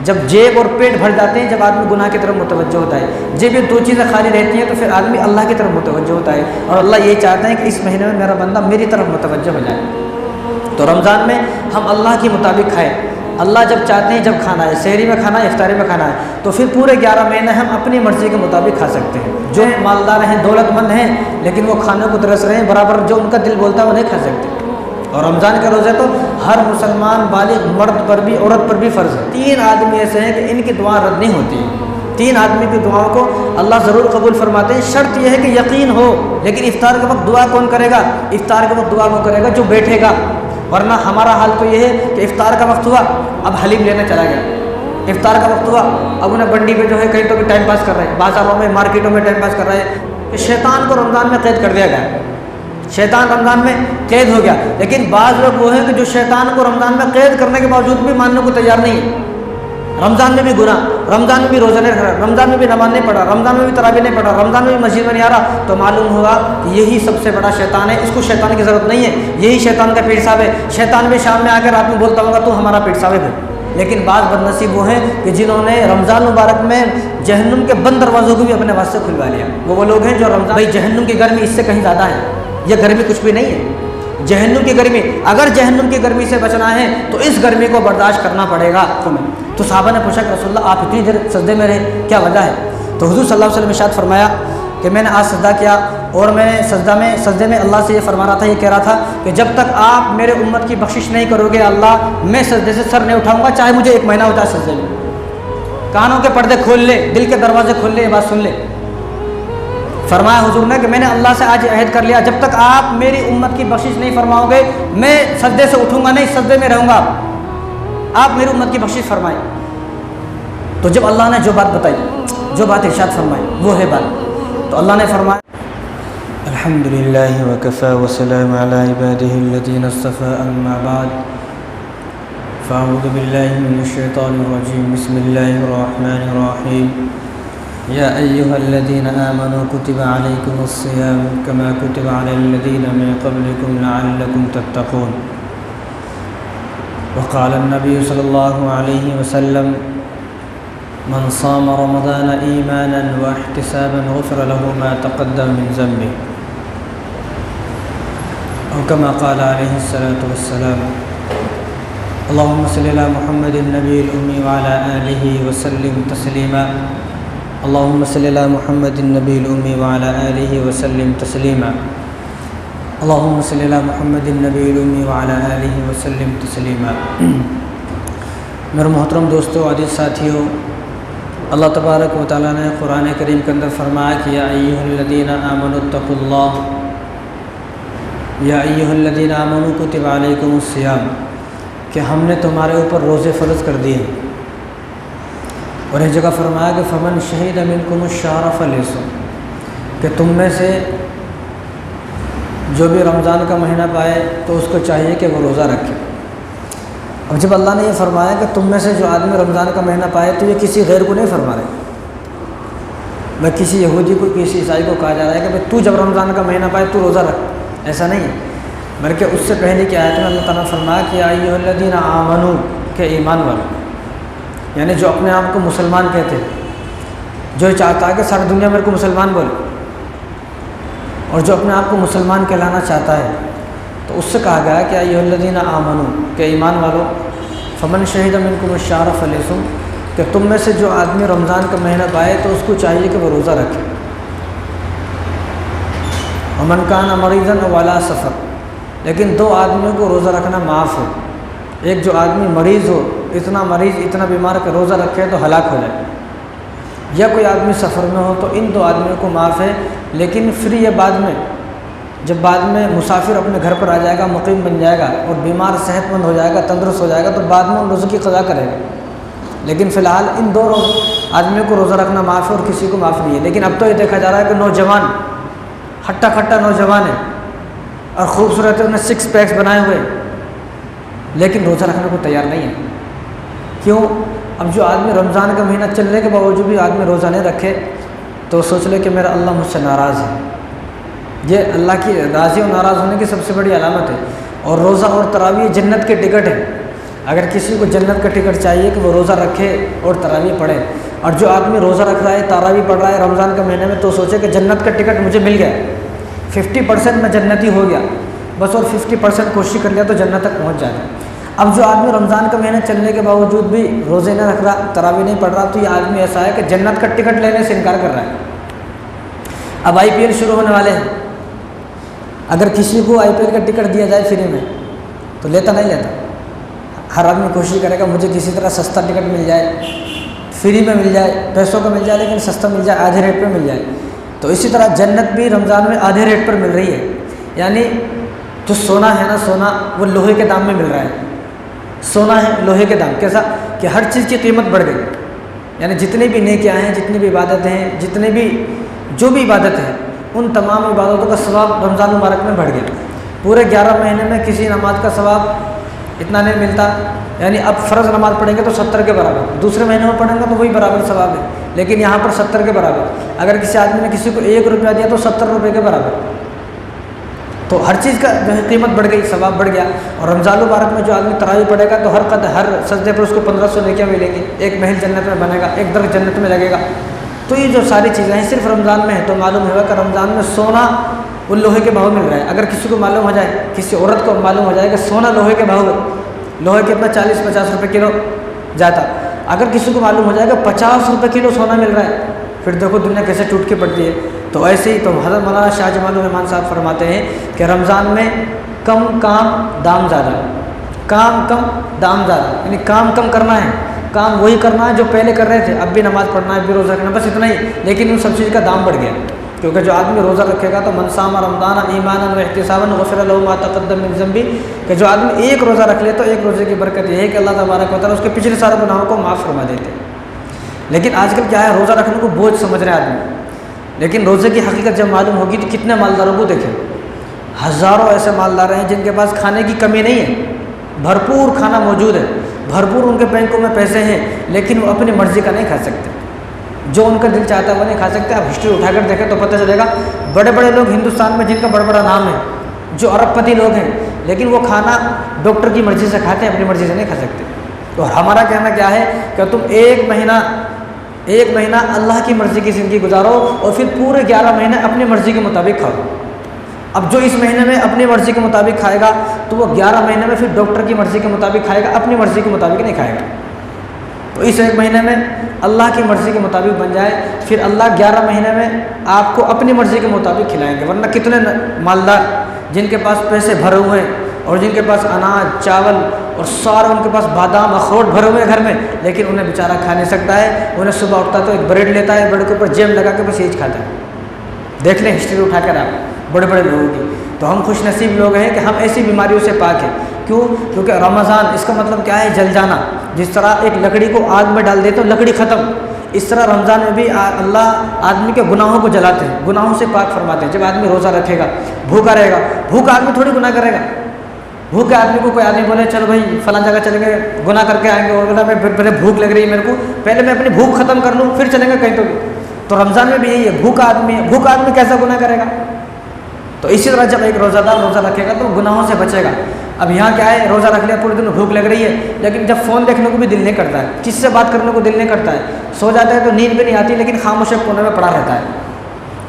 جب جیب اور پیٹ بھر جاتے ہیں، جب آدمی گناہ کی طرف متوجہ ہوتا ہے، جب یہ دو چیزیں خالی رہتی ہیں تو پھر آدمی اللہ کی طرف متوجہ ہوتا ہے، اور اللہ یہ چاہتا ہے کہ اس مہینے میں میرا بندہ میری طرف متوجہ ہو جائے۔ تو رمضان میں ہم اللہ کے مطابق کھائیں۔ اللہ جب چاہتے ہیں جب کھانا ہے، سحری میں کھانا ہے، افطاری میں کھانا ہے، تو پھر پورے 11 مہینے ہم اپنی مرضی کے مطابق کھا سکتے ہیں۔ جو مالدار ہیں، دولت مند ہیں، لیکن وہ کھانے کو ترس رہے ہیں، برابر جو ان کا دل بولتا ہے وہ نہیں کھا سکتے۔ اور رمضان کے روزے تو ہر مسلمان بالغ مرد پر بھی عورت پر بھی فرض ہے۔ 3 آدمی ایسے ہیں کہ ان کی دعا رد نہیں ہوتی، 3 آدمی کی دعاؤں کو اللہ ضرور قبول فرماتے ہیں۔ شرط یہ ہے کہ یقین ہو۔ لیکن افطار کے وقت دعا کون کرے گا؟ افطار کے وقت دعا کون کرے گا؟ جو بیٹھے گا۔ ورنہ ہمارا حال تو یہ ہے کہ افطار کا وقت ہوا، اب حلیم لینے چلا گیا۔ افطار کا وقت ہوا، اب انہیں بنڈی پہ جو ہے کہیں تو بھی ٹائم پاس کر رہے ہیں، بازاروں میں مارکیٹوں میں ٹائم پاس کر رہے ہیں۔ کہ شیطان کو رمضان میں قید کر دیا گیا، شیطان رمضان میں قید ہو گیا۔ لیکن بعض لوگ وہ ہیں کہ جو شیطان کو رمضان میں قید کرنے کے باوجود بھی ماننے کو تیار نہیں ہے۔ رمضان میں بھی گناہ، رمضان میں بھی روزہ نہیں رکھا، رمضان میں بھی نماز نہیں پڑھا، رمضان میں بھی تراویح نہیں پڑھا، رمضان میں بھی مسجد میں نہیں آ رہا، تو معلوم ہوا کہ یہی سب سے بڑا شیطان ہے۔ اس کو شیطان کی ضرورت نہیں ہے، یہی شیطان کا پیٹ صاحب ہے۔ شیطان بھی شام میں آ کے رات میں بولتا ہوگا تو ہمارا پیٹ صاحب ہے۔ لیکن بعض بدنصیب وہ ہیں کہ جنہوں نے رمضان مبارک میں جہنم کے بند دروازوں کو بھی اپنے واسطے کھلوا لیا۔ وہ لوگ ہیں جو رمضان، بھائی جہنم کی گرمی اس سے کہیں زیادہ ہے، یہ گرمی کچھ بھی نہیں ہے۔ جہنم کی گرمی، اگر جہنم کی گرمی سے بچنا ہے تو اس گرمی کو برداشت کرنا پڑے گا تمہیں۔ تو صحابہ نے پوچھا کہ رسول اللہ آپ اتنی دیر سجدے میں رہے، کیا وجہ ہے؟ تو حضور صلی اللہ علیہ وسلم نے ارشاد فرمایا کہ میں نے آج سجدہ کیا، اور میں نے سجدے میں اللہ سے یہ فرما رہا تھا، یہ کہہ رہا تھا کہ جب تک آپ میرے امت کی بخشش نہیں کرو گے اللہ، میں سجدے سے سر نہیں اٹھاؤں گا، چاہے مجھے 1 مہینہ ہو جائے سجدے میں۔ کانوں کے پردے کھول لے، دل کے دروازے کھول لے، یہ بات سن لے۔ فرمایا حضور نے کہ میں نے اللہ سے آج عہد کر لیا، جب تک آپ میری امت کی بخشش نہیں فرماؤ گے میں سجدے سے اٹھوں گا نہیں، سجدے میں رہوں گا، آپ میری امت کی بخشش فرمائیں۔ تو جب اللہ نے جو بات بتائی، جو بات ارشاد فرمائی، وہ ہے بات، تو اللہ نے فرمایا الحمدللہ وکفی وسلام علی عبادہ الذین اصطفی، اما بعد فاعوذ باللہ من الشیطان الرجیم، بسم اللہ الرحمن الرحیم، یا ایہا الذین آمنوا کتب علیکم الصیام کما کتب علی الذین من قبلکم لعلکم تتقون۔ وقال النبی صلی اللہ علیہ وسلم من صام رمضان ایمانا واحتسابا غفر له ما تقدم من ذنبه، او کما قال علیہ الصلاۃ والسلام۔ اللهم صل علی محمد النبی الأمی وعلى آلہ وسلم تسلیما، اللهم صل علی محمد النبی الأمی وعلى آلہ وسلم تسلیما، اللهم صل علی محمد النبی الأمی وعلى آلہ وسلم تسلیما۔ میرے محترم دوستو، عزیز ساتھیو، اللہ تبارک و تعالیٰ نے قرآن کریم کے اندر فرمایا کہ یا ایھا الذین آمنوا اتقوا اللہ، یا ایھا الذین آمنوا کتب علیکم الصیام، کہ ہم نے تمہارے اوپر روزے فرض کر دیے۔ اور ایک جگہ فرمایا کہ فمن شہد منکم الشہر فلیصم، کہ تم میں سے جو بھی رمضان کا مہینہ پائے تو اس کو چاہیے کہ وہ روزہ رکھے۔ اور جب اللہ نے یہ فرمایا کہ تم میں سے جو آدمی رمضان کا مہینہ پائے، تو یہ کسی غیر کو نہیں فرما رہے، میں کسی یہودی کو، کسی عیسائی کو کہا جا رہا ہے کہ بھائی تو جب رمضان کا مہینہ پائے تو روزہ رکھ، ایسا نہیں ہے، بلکہ اس سے پہلے کی آیت میں اللہ تعالیٰ نے فرمایا کہ یا ایھا الذین آمنوا، کہ ایمان والے، یعنی جو اپنے آپ کو مسلمان کہتے ہیں، جو چاہتا ہے کہ ساری دنیا میرے کو مسلمان بولے، اور جو اپنے آپ کو مسلمان کہلانا چاہتا ہے، تو اس سے کہا گیا کہ ایھا الذین آمنوا، کہ ایمان والو، فمن شہد منکم الشہر فلیصم، کہ تم میں سے جو آدمی رمضان کا مہینہ پائے تو اس کو چاہیے کہ وہ روزہ رکھے۔ ومن کان مریضا او علی سفر، لیکن 2 آدمیوں کو روزہ رکھنا معاف ہے۔ ایک جو آدمی مریض ہو، اتنا بیمار کہ روزہ رکھے تو ہلاک ہو جائے، یا کوئی آدمی سفر میں ہو، تو ان 2 آدمیوں کو معاف ہے۔ لیکن پھر یہ بعد میں، جب بعد میں مسافر اپنے گھر پر آ جائے گا، مقیم بن جائے گا اور بیمار صحت مند ہو جائے گا، تندرست ہو جائے گا، تو بعد میں ان روزوں کی قضا کرے گا۔ لیکن فی الحال ان 2 آدمیوں کو روزہ رکھنا معاف ہے اور کسی کو معاف نہیں ہے۔ لیکن اب تو یہ دیکھا جا رہا ہے کہ نوجوان، ہٹا کھٹا نوجوان ہے اور خوبصورت ہے، انہیں 6 پیکس بنائے ہوئے، لیکن روزہ رکھنے کو تیار نہیں ہے۔ کیوں؟ اب جو آدمی رمضان کا مہینہ چلنے کے باوجود بھی آدمی روزہ نہیں رکھے تو سوچ لے کہ میرا اللہ مجھ سے ناراض ہے۔ یہ اللہ کی راضی اور ناراض ہونے کی سب سے بڑی علامت ہے۔ اور روزہ اور تراویح جنت کے ٹکٹ ہے۔ اگر کسی کو جنت کا ٹکٹ چاہیے کہ وہ روزہ رکھے اور تراویح پڑھے، اور جو آدمی روزہ رکھ رہا ہے، تراویح پڑھ رہا ہے رمضان کے مہینے میں، تو سوچے کہ جنت کا ٹکٹ مجھے مل گیا، 50% میں جنتی ہو گیا بس، اور 50% کوشش کر لیا تو جنت تک پہنچ جاتا ہے۔ اب جو آدمی رمضان کا مہینہ چلنے کے باوجود بھی روزے نہ رکھ رہا، تراویح نہیں پڑھ رہا، تو یہ آدمی ایسا ہے کہ جنت کا ٹکٹ لینے سے انکار کر رہا ہے۔ اب IPL شروع ہونے والے ہیں، اگر کسی کو IPL کا ٹکٹ دیا جائے فری میں تو لیتا نہیں لیتا؟ ہر آدمی کوشش کرے گا مجھے کسی طرح سستا ٹکٹ مل جائے، فری میں مل جائے، پیسوں کا مل جائے لیکن سستا مل جائے، آدھے ریٹ پہ مل جائے۔ تو اسی طرح جنت بھی رمضان میں آدھے ریٹ پر مل رہی ہے، یعنی جو سونا ہے نا، سونا وہ لوہے کے دام میں مل رہا ہے۔ سونا ہے لوہے کے دام، کیسا کہ ہر چیز کی قیمت بڑھ گئی، یعنی جتنے بھی نیکیاں ہیں، جتنی بھی عبادتیں ہیں، جتنے بھی جو بھی عبادت ہے، ان تمام عبادتوں کا ثواب رمضان مبارک میں بڑھ گیا۔ پورے 11 مہینے میں کسی نماز کا ثواب اتنا نہیں ملتا، یعنی اب فرض نماز پڑھیں گے تو 70 کے برابر، دوسرے مہینے میں پڑھیں گے تو وہی برابر ثواب ہے، لیکن یہاں پر 70 کے برابر۔ اگر کسی آدمی نے کسی کو 1 روپیہ دیا تو 70 روپے کے برابر، تو ہر چیز کا جو ہے قیمت بڑھ گئی، ثواب بڑھ گیا۔ اور رمضان المبارک میں جو آدمی تراویح پڑھے گا تو ہر سجدے پر اس کو 1500 نیکیاں ملیں گی، ایک محل جنت میں بنے گا، ایک درخت جنت میں لگے گا۔ تو یہ جو ساری چیزیں ہیں صرف رمضان میں ہیں، تو معلوم ہوا کہ رمضان میں سونا وہ لوہے کے بھاؤ مل رہا ہے۔ اگر کسی کو معلوم ہو جائے، کسی عورت کو معلوم ہو جائے کہ سونا لوہے کے بھاؤ ہے، لوہے کے اپنا 40-50 روپے کلو جاتا، اگر کسی کو معلوم ہو جائے کہ 50 روپے کلو سونا مل رہا ہے، پھر دیکھو دنیا کیسے ٹوٹ کے پڑتی ہے۔ تو ایسے ہی تو حضرت مولانا شاہ جمال الرحمن صاحب فرماتے ہیں کہ رمضان میں کم کام دام زیادہ، کام کم دام زیادہ، یعنی کام کم کرنا ہے، کام وہی کرنا ہے جو پہلے کر رہے تھے، اب بھی نماز پڑھنا ہے، اب بھی روزہ رکھنا، بس اتنا ہی، لیکن ان سب چیز کا دام بڑھ گیا، کیونکہ جو آدمی روزہ رکھے گا تو من صام رمضان ایمانا و احتسابا غفر له ما تقدم من ذنبه، کہ جو آدمی ایک روزہ رکھ لے تو ایک روزے کی برکت یہ ہے کہ اللہ تبارک و تعالیٰ اس کے پچھلے سارے گناہوں کو معاف فرما دیتے ہیں۔ لیکن آج کل کیا ہے، روزہ رکھنے کو بوجھ سمجھ رہے ہیں آدمی، لیکن روزے کی حقیقت جب معلوم ہوگی تو کتنے مالداروں کو دیکھیں، ہزاروں ایسے مالدار ہیں جن کے پاس کھانے کی کمی نہیں ہے، بھرپور کھانا موجود ہے، بھرپور ان کے بینکوں میں پیسے ہیں، لیکن وہ اپنی مرضی کا نہیں کھا سکتے، جو ان کا دل چاہتا ہے وہ نہیں کھا سکتے۔ آپ ہسٹری اٹھا کر دیکھیں تو پتہ چلے گا، بڑے بڑے لوگ ہندوستان میں جن کا بڑا بڑا نام ہے، جو ارب پتی لوگ ہیں، لیکن وہ کھانا ڈاکٹر کی مرضی سے کھاتے ہیں، اپنی مرضی سے نہیں کھا سکتے۔ اور ہمارا کہنا کیا ہے کہ تم ایک مہینہ اللہ کی مرضی کی زندگی گزارو، اور پھر پورے 11 مہینے اپنی مرضی کے مطابق کھاؤ۔ اب جو اس مہینے میں اپنی مرضی کے مطابق کھائے گا تو وہ 11 مہینے میں پھر ڈاکٹر کی مرضی کے مطابق کھائے گا، اپنی مرضی کے مطابق نہیں کھائے گا۔ تو اس ایک مہینے میں اللہ کی مرضی کے مطابق بن جائے، پھر اللہ 11 مہینے میں آپ کو اپنی مرضی کے مطابق کھلائیں گے۔ ورنہ کتنے مالدار جن کے پاس پیسے بھرے ہوئے ہیں، اور جن کے پاس اناج چاول اور سارا ان کے پاس بادام اخروٹ بھرے ہوئے ہیں گھر میں، لیکن انہیں بیچارہ کھا نہیں سکتا ہے۔ انہیں صبح اٹھتا تو ایک بریڈ لیتا ہے، بریڈ کے اوپر جیم لگا کے بس یہی کھاتا ہے۔ دیکھ لیں ہسٹری اٹھا کر آپ بڑے بڑے لوگوں کی۔ تو ہم خوش نصیب لوگ ہیں کہ ہم ایسی بیماریوں سے پاک ہیں۔ کیوں؟ کیونکہ رمضان اس کا مطلب کیا ہے؟ جل جانا۔ جس طرح ایک لکڑی کو آگ میں ڈال دیتے تو لکڑی ختم، اس طرح رمضان میں بھی اللہ آدمی کے گناہوں کو جلاتے ہیں، گناہوں سے پاک فرماتے ہیں۔ جب آدمی روزہ رکھے گا، بھوکا رہے گا، بھوکا آدمی تھوڑی گناہ کرے گا۔ بھوکے آدمی کو کوئی آدمی بولے چلو بھائی فلاں جگہ چلیں گے، گناہ کر کے آئیں گے، اور بولا میں پہلے بھوک لگ رہی ہے میرے کو، پہلے میں اپنی بھوک ختم کر لوں پھر چلیں گے کہیں تو رمضان میں بھی یہی ہے، بھوکا آدمی کیسا گناہ کرے گا؟ تو اسی طرح جب ایک روزہ دار روزہ رکھے گا تو گناہوں سے بچے گا۔ اب یہاں کیا ہے، روزہ رکھ لیا، پورے دن بھوک لگ رہی ہے، لیکن جب فون دیکھنے کو بھی دل نہیں کرتا ہے، کس سے بات کرنے کو دل نہیں کرتا ہے، سو جاتا ہے تو نیند بھی نہیں آتی، لیکن خاموش کونے میں پڑا رہتا ہے،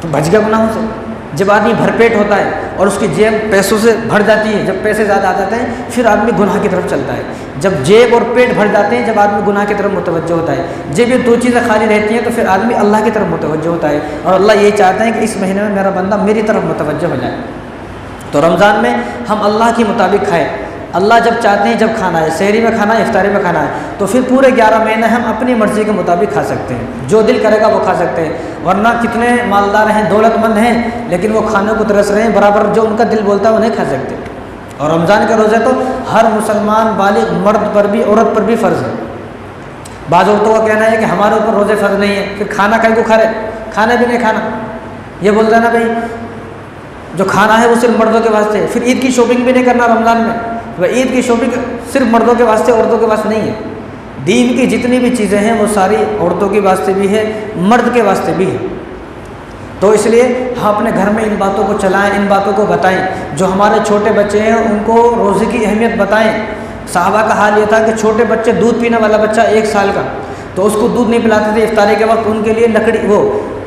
تو بچ گیا گناہوں سے۔ جب آدمی بھرپیٹ ہوتا ہے اور اس کی جیب پیسوں سے بھر جاتی ہے، جب پیسے زیادہ آ جاتے ہیں پھر آدمی گناہ کی طرف چلتا ہے۔ جب جیب اور پیٹ بھر جاتے ہیں، جب آدمی گناہ کی طرف متوجہ ہوتا ہے، جب یہ دو چیزیں خالی رہتی ہیں تو پھر آدمی اللہ کی طرف متوجہ ہوتا ہے، اور اللہ یہ چاہتا ہے کہ اس مہینے میں میرا بندہ میری طرف متوجہ ہو جائے۔ تو رمضان میں ہم اللہ کے مطابق کھائیں، اللہ جب چاہتے ہیں جب کھانا ہے، سحری میں کھانا ہے، افطاری میں کھانا ہے، تو پھر پورے 11 مہینے ہم اپنی مرضی کے مطابق کھا سکتے ہیں، جو دل کرے گا وہ کھا سکتے ہیں۔ ورنہ کتنے مالدار ہیں، دولت مند ہیں، لیکن وہ کھانے کو ترس رہے ہیں، برابر جو ان کا دل بولتا ہے وہ نہیں کھا سکتے۔ اور رمضان کے روزے تو ہر مسلمان بالغ مرد پر بھی عورت پر بھی فرض ہے۔ بعض عورتوں کا کہنا ہے کہ ہمارے اوپر روزے فرض نہیں ہے، پھر کھانا کہیں کو کھا رہے، کھانا بھی نہیں کھانا، یہ بولتا ہے نا بھائی جو کھانا ہے وہ صرف مردوں کے واسطے ہے، پھر عید کی شاپنگ بھی نہیں کرنا رمضان میں، عید کی شاپنگ صرف مردوں کے واسطے عورتوں کے واسطے نہیں ہے، دین کی جتنی بھی چیزیں ہیں وہ ساری عورتوں کے واسطے بھی ہے، مرد کے واسطے بھی ہے۔ تو اس لیے ہم اپنے گھر میں ان باتوں کو چلائیں، ان باتوں کو بتائیں، جو ہمارے چھوٹے بچے ہیں ان کو روزے کی اہمیت بتائیں، صحابہ کا حال یہ تھا کہ چھوٹے بچے، دودھ پینے والا بچہ 1 سال کا، تو اس کو دودھ نہیں پلاتے تھے افطاری کے وقت، ان کے لیے لکڑی وہ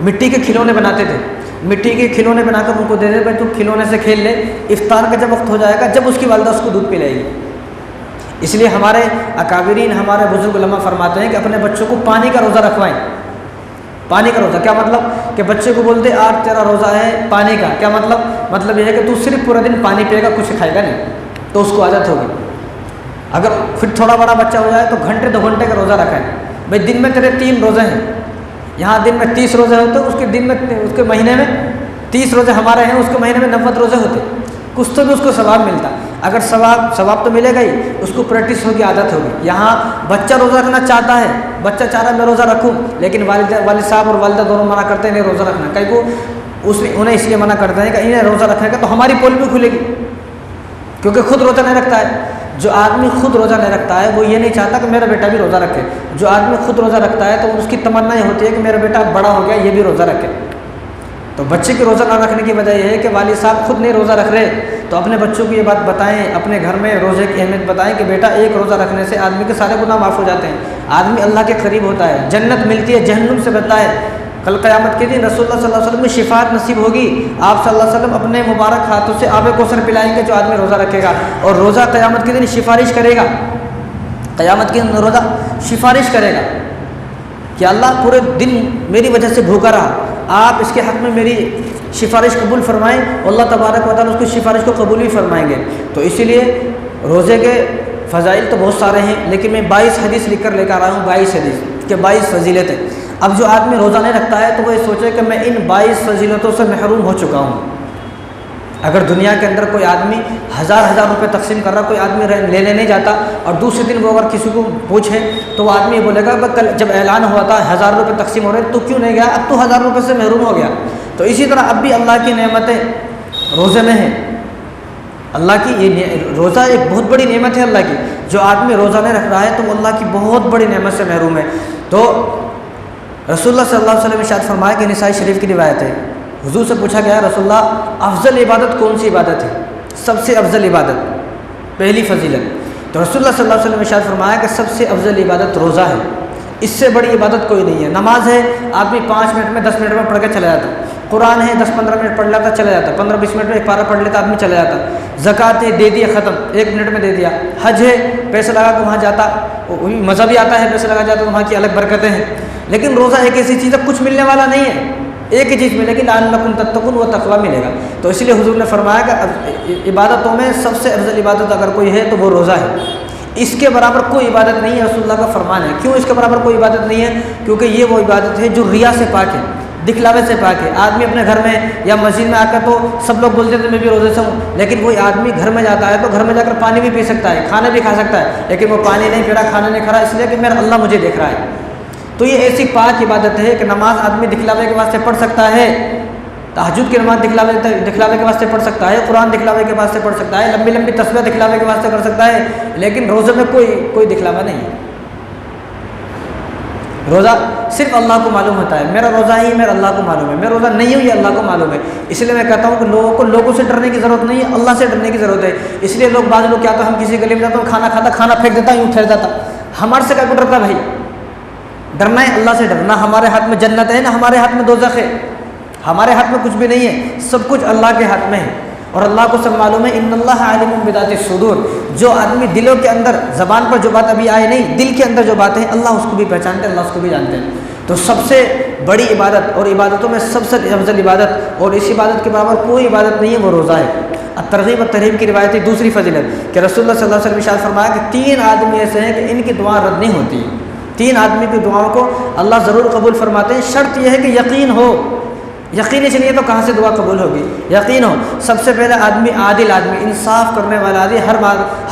مٹی کے کھلونے بناتے تھے، مٹی کے کھلونے بنا کر ان کو دے دے بھائی تو کھلونے سے کھیل لے، افطار کا جب وقت ہو جائے گا جب اس کی والدہ اس کو دودھ پلائے گی۔ اس لیے ہمارے اکابرین، ہمارے بزرگ علماء فرماتے ہیں کہ اپنے بچوں کو پانی کا روزہ رکھوائیں۔ پانی کا روزہ کیا مطلب کہ بچے کو بولتے آج تیرا روزہ ہے پانی کا، کیا مطلب یہ ہے کہ تو صرف پورا دن پانی پیے گا، کچھ کھائے گا نہیں، تو اس کو عادت ہوگی۔ اگر پھر تھوڑا بڑا بچہ ہو جائے تو گھنٹے 2 گھنٹے کا روزہ رکھائیں، بھائی دن میں تیرے 3 روزے ہیں، یہاں دن میں 30 روزے ہوتے، اس کے مہینے میں 30 روزے ہمارے ہیں، اس کے مہینے میں 90 روزے ہوتے، کچھ تو بھی اس کو ثواب ملتا۔ اگر ثواب تو ملے گا ہی، اس کو پریکٹس ہوگی، عادت ہوگی۔ یہاں بچہ روزہ رکھنا چاہتا ہے، بچہ چاہ رہا ہے میں روزہ رکھوں، لیکن والد صاحب اور والدہ دونوں منع کرتے ہیں نہیں روزہ رکھنا، کئی کو انہیں اس لیے منع کرتے ہیں کہ انہیں روزہ رکھے گا تو ہماری پول بھی کھلے گی، کیونکہ خود روزہ نہیں رکھتا ہے۔ جو آدمی خود روزہ نہیں رکھتا ہے وہ یہ نہیں چاہتا کہ میرا بیٹا بھی روزہ رکھے۔ جو آدمی خود روزہ رکھتا ہے تو اس کی تمنا یہ ہوتی ہے کہ میرا بیٹا بڑا ہو گیا یہ بھی روزہ رکھے۔ تو بچے کے روزہ نہ رکھنے کی وجہ یہ ہے کہ والد صاحب خود نہیں روزہ رکھ رہے، تو اپنے بچوں کو یہ بات بتائیں، اپنے گھر میں روزے کی اہمیت بتائیں کہ بیٹا ایک روزہ رکھنے سے آدمی کے سارے گناہ معاف ہو جاتے ہیں، آدمی اللہ کے قریب ہوتا ہے، جنت ملتی ہے، جہنم سے بچتا ہے۔ کل قیامت کے دن رسول اللہ صلی اللہ علیہ وسلم کو شفاعت نصیب ہوگی، آپ صلی اللہ علیہ وسلم اپنے مبارک ہاتھوں سے آب کوثر پلائیں گے جو آدمی روزہ رکھے گا، اور روزہ قیامت کے دن سفارش کرے گا، قیامت کے دن روزہ سفارش کرے گا کہ اللہ پورے دن میری وجہ سے بھوکا رہا، آپ اس کے حق میں میری سفارش قبول فرمائیں، اللہ تبارک و تعالیٰ اس کی سفارش کو قبول بھی فرمائیں گے۔ تو اسی لیے روزے کے فضائل تو بہت سارے ہیں، لیکن میں 22 حدیث لکھ کر لے کر آیا ہوں، 22 حدیث کہ 22 فضیلتیں۔ اب جو آدمی روزہ نہیں رکھتا ہے تو وہ یہ سوچے کہ میں ان 22 فضیلتوں سے محروم ہو چکا ہوں۔ اگر دنیا کے اندر کوئی آدمی ہزار روپے تقسیم کر رہا، کوئی آدمی لینے نہیں جاتا، اور دوسرے دن وہ اگر کسی کو پوچھے تو وہ آدمی بولے گا کل جب اعلان ہوا تھا 1000 روپے تقسیم ہو رہے تو کیوں نہیں گیا، اب تو 1000 روپے سے محروم ہو گیا۔ تو اسی طرح اب بھی اللہ کی نعمتیں روزے میں ہیں، اللہ کی یہ روزہ ایک بہت بڑی نعمت ہے اللہ کی، جو آدمی روزہ نہیں رکھ رہا ہے تو وہ اللہ کی بہت بڑی نعمت سے محروم ہے۔ تو رسول اللہ صلی اللہ علیہ وسلم نے ارشاد فرمایا کہ نسائی شریف کی روایت ہے، حضور سے پوچھا گیا رسول اللہ افضل عبادت کون سی عبادت ہے، سب سے افضل عبادت، پہلی فضیلت، تو رسول اللہ صلی اللہ علیہ وسلم نے ارشاد فرمایا کہ سب سے افضل عبادت روزہ ہے، اس سے بڑی عبادت کوئی نہیں ہے۔ نماز ہے، آدمی 5 منٹ میں 10 منٹ میں پڑھ کے چلا جاتا، قرآن ہے 10-15 منٹ پڑھ لیتا چلا جاتا، 15-20 منٹ میں ایک پارہ پڑھ لیتا آدمی چلا جاتا، زکوٰۃ ہے دے دیا ختم 1 منٹ میں دے دیا، حج ہے پیسے لگا کے وہاں جاتا، مزہ بھی آتا ہے، پیسے لگا جاتا تو وہاں کی الگ برکتیں ہیں، لیکن روزہ ایک ایسی چیز ہے کچھ ملنے والا نہیں ہے، ایک ہی چیز ملے گی لعلکم تتقون، وہ تقویٰ ملے گا۔ تو اس لیے حضور نے فرمایا کہ عبادتوں میں سب سے افضل عبادت اگر کوئی ہے تو وہ روزہ ہے، اس کے برابر کوئی عبادت نہیں ہے، رسول اللہ کا فرمان ہے۔ کیوں اس کے برابر کوئی عبادت نہیں ہے؟ کیونکہ یہ وہ عبادت ہے جو ریا سے پاک ہے، دکھلاوے سے پاک ہے۔ آدمی اپنے گھر میں یا مسجد میں آ کر تو سب لوگ بولتے تھے میں بھی روزے سے ہوں، لیکن وہی آدمی گھر میں جاتا ہے تو گھر میں جا کر پانی بھی پی سکتا ہے، کھانا بھی کھا سکتا ہے، لیکن وہ پانی نہیں پی رہا، کھانا نہیں کھا رہا، اس لیے کہ میرا اللہ مجھے دیکھ رہا ہے۔ تو یہ ایسی پاک عبادت ہے کہ نماز آدمی دکھلاوے کے واسطے پڑھ سکتا ہے، تہجد کی نماز دکھلاوے کے واسطے پڑھ سکتا ہے، قرآن دکھلاوے کے واسطے پڑھ سکتا ہے، لمبی لمبی تسبیح دکھلاوے کے واسطے کر سکتا ہے، لیکن روزے میں کوئی دکھلاوا نہیں ہے۔ روزہ صرف اللہ کو معلوم ہوتا ہے، میرا روزہ ہی میرا اللہ کو معلوم ہے، میں روزہ نہیں ہوں یہ اللہ کو معلوم ہے۔ اس لیے میں کہتا ہوں کہ لوگوں سے ڈرنے کی ضرورت نہیں ہے، اللہ سے ڈرنے کی ضرورت ہے۔ اس لیے بعض لوگ کیا تو ہم کسی گلی میں جاتے ہیں کھانا پھینک دیتا یوں ٹھہر جاتا، ہمارے سے کیا کو ڈرتا بھائی؟ ڈرنا ہے اللہ سے ڈرنا، ہمارے ہاتھ میں جنت ہے نہ ہمارے ہاتھ میں دوزخ ہے، ہمارے ہاتھ میں کچھ بھی نہیں ہے، سب کچھ اللہ کے ہاتھ میں ہے، اور اللہ کو سب معلوم ہے۔ ان اللہ عالم بذات الصدور، جو آدمی دلوں کے اندر زبان پر جو بات ابھی آئے نہیں، دل کے اندر جو باتیں اللہ اس کو بھی پہچانتے ہیں، اللہ اس کو بھی جانتے ہیں۔ تو سب سے بڑی عبادت اور عبادتوں میں سب سے افضل عبادت اور اس عبادت کے برابر کوئی عبادت نہیں ہے، وہ روزہ ہے۔ ترغیب و ترہیب کی روایت ہے دوسری فضیلت کہ رسول اللہ صلی اللہ علیہ وسلم نے ارشاد فرمایا کہ 3 آدمی ایسے ہیں کہ ان کی دعا رد نہیں ہوتی، 3 آدمی کی دعاؤں کو اللہ ضرور قبول فرماتے ہیں، شرط یہ ہے کہ یقین ہو۔ یقین اس لیے تو کہاں سے دعا قبول ہوگی؟ یقین ہو۔ سب سے پہلے آدمی عادل آدمی، انصاف کرنے والا آدمی،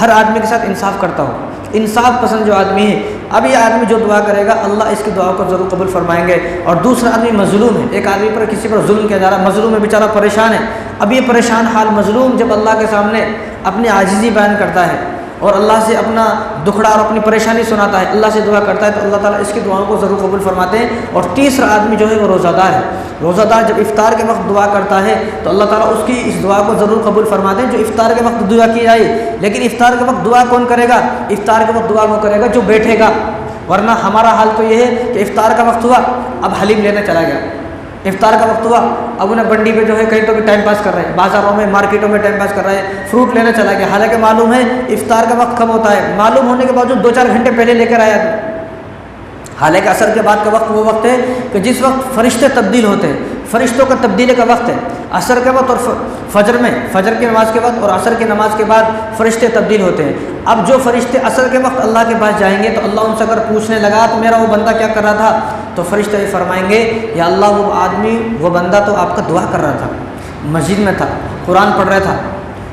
ہر آدمی کے ساتھ انصاف کرتا ہو، انصاف پسند جو آدمی ہے، اب یہ آدمی جو دعا کرے گا اللہ اس کی دعا کو ضرور قبول فرمائیں گے۔ اور دوسرا آدمی مظلوم ہے، ایک آدمی پر کسی پر ظلم کیا جا رہا، مظلوم ہے بیچارہ پریشان ہے، اب یہ پریشان حال مظلوم جب اللہ کے سامنے اپنی عاجزی بیان کرتا ہے اور اللہ سے اپنا دکھڑا اور اپنی پریشانی سناتا ہے، اللہ سے دعا کرتا ہے تو اللہ تعالیٰ اس کی دعاؤں کو ضرور قبول فرماتے ہیں۔ اور تیسرا آدمی جو ہے وہ روزہ دار ہے، روزہ دار جب افطار کے وقت دعا کرتا ہے تو اللہ تعالیٰ اس کی اس دعا کو ضرور قبول فرماتے ہیں جو افطار کے وقت دعا کی جائے۔ لیکن افطار کے وقت دعا کون کرے گا؟ افطار کے وقت دعا وہ کرے گا جو بیٹھے گا، ورنہ ہمارا حال تو یہ ہے کہ افطار کا وقت ہوا، اب حلیم لینے چلا گیا، افطار کا وقت ہوا، اب انہیں بنڈی پہ جو ہے کہیں تو بھی ٹائم پاس کر رہے ہیں، بازاروں میں مارکیٹوں میں ٹائم پاس کر رہے ہیں، فروٹ لینے چلا گیا، حالانکہ معلوم ہے افطار کا وقت کب ہوتا ہے، معلوم ہونے کے باوجود 2-4 گھنٹے پہلے لے کر آیا، حالانکہ عصر کے بعد کا وقت وہ وقت ہے کہ جس وقت فرشتے تبدیل ہوتے ہیں، فرشتوں کا تبدیلی کا وقت ہے عصر کے وقت، اور فجر کی نماز کے وقت اور عصر کی نماز کے بعد فرشتے تبدیل ہوتے ہیں۔ اب جو فرشتے عصر کے وقت اللہ کے پاس جائیں گے تو اللہ ان سے اگر پوچھنے لگا تو میرا وہ بندہ کیا کر رہا تھا، تو فرشتے فرمائیں گے یا اللہ وہ آدمی وہ بندہ تو آپ کا دعا کر رہا تھا، مسجد میں تھا، قرآن پڑھ رہا تھا،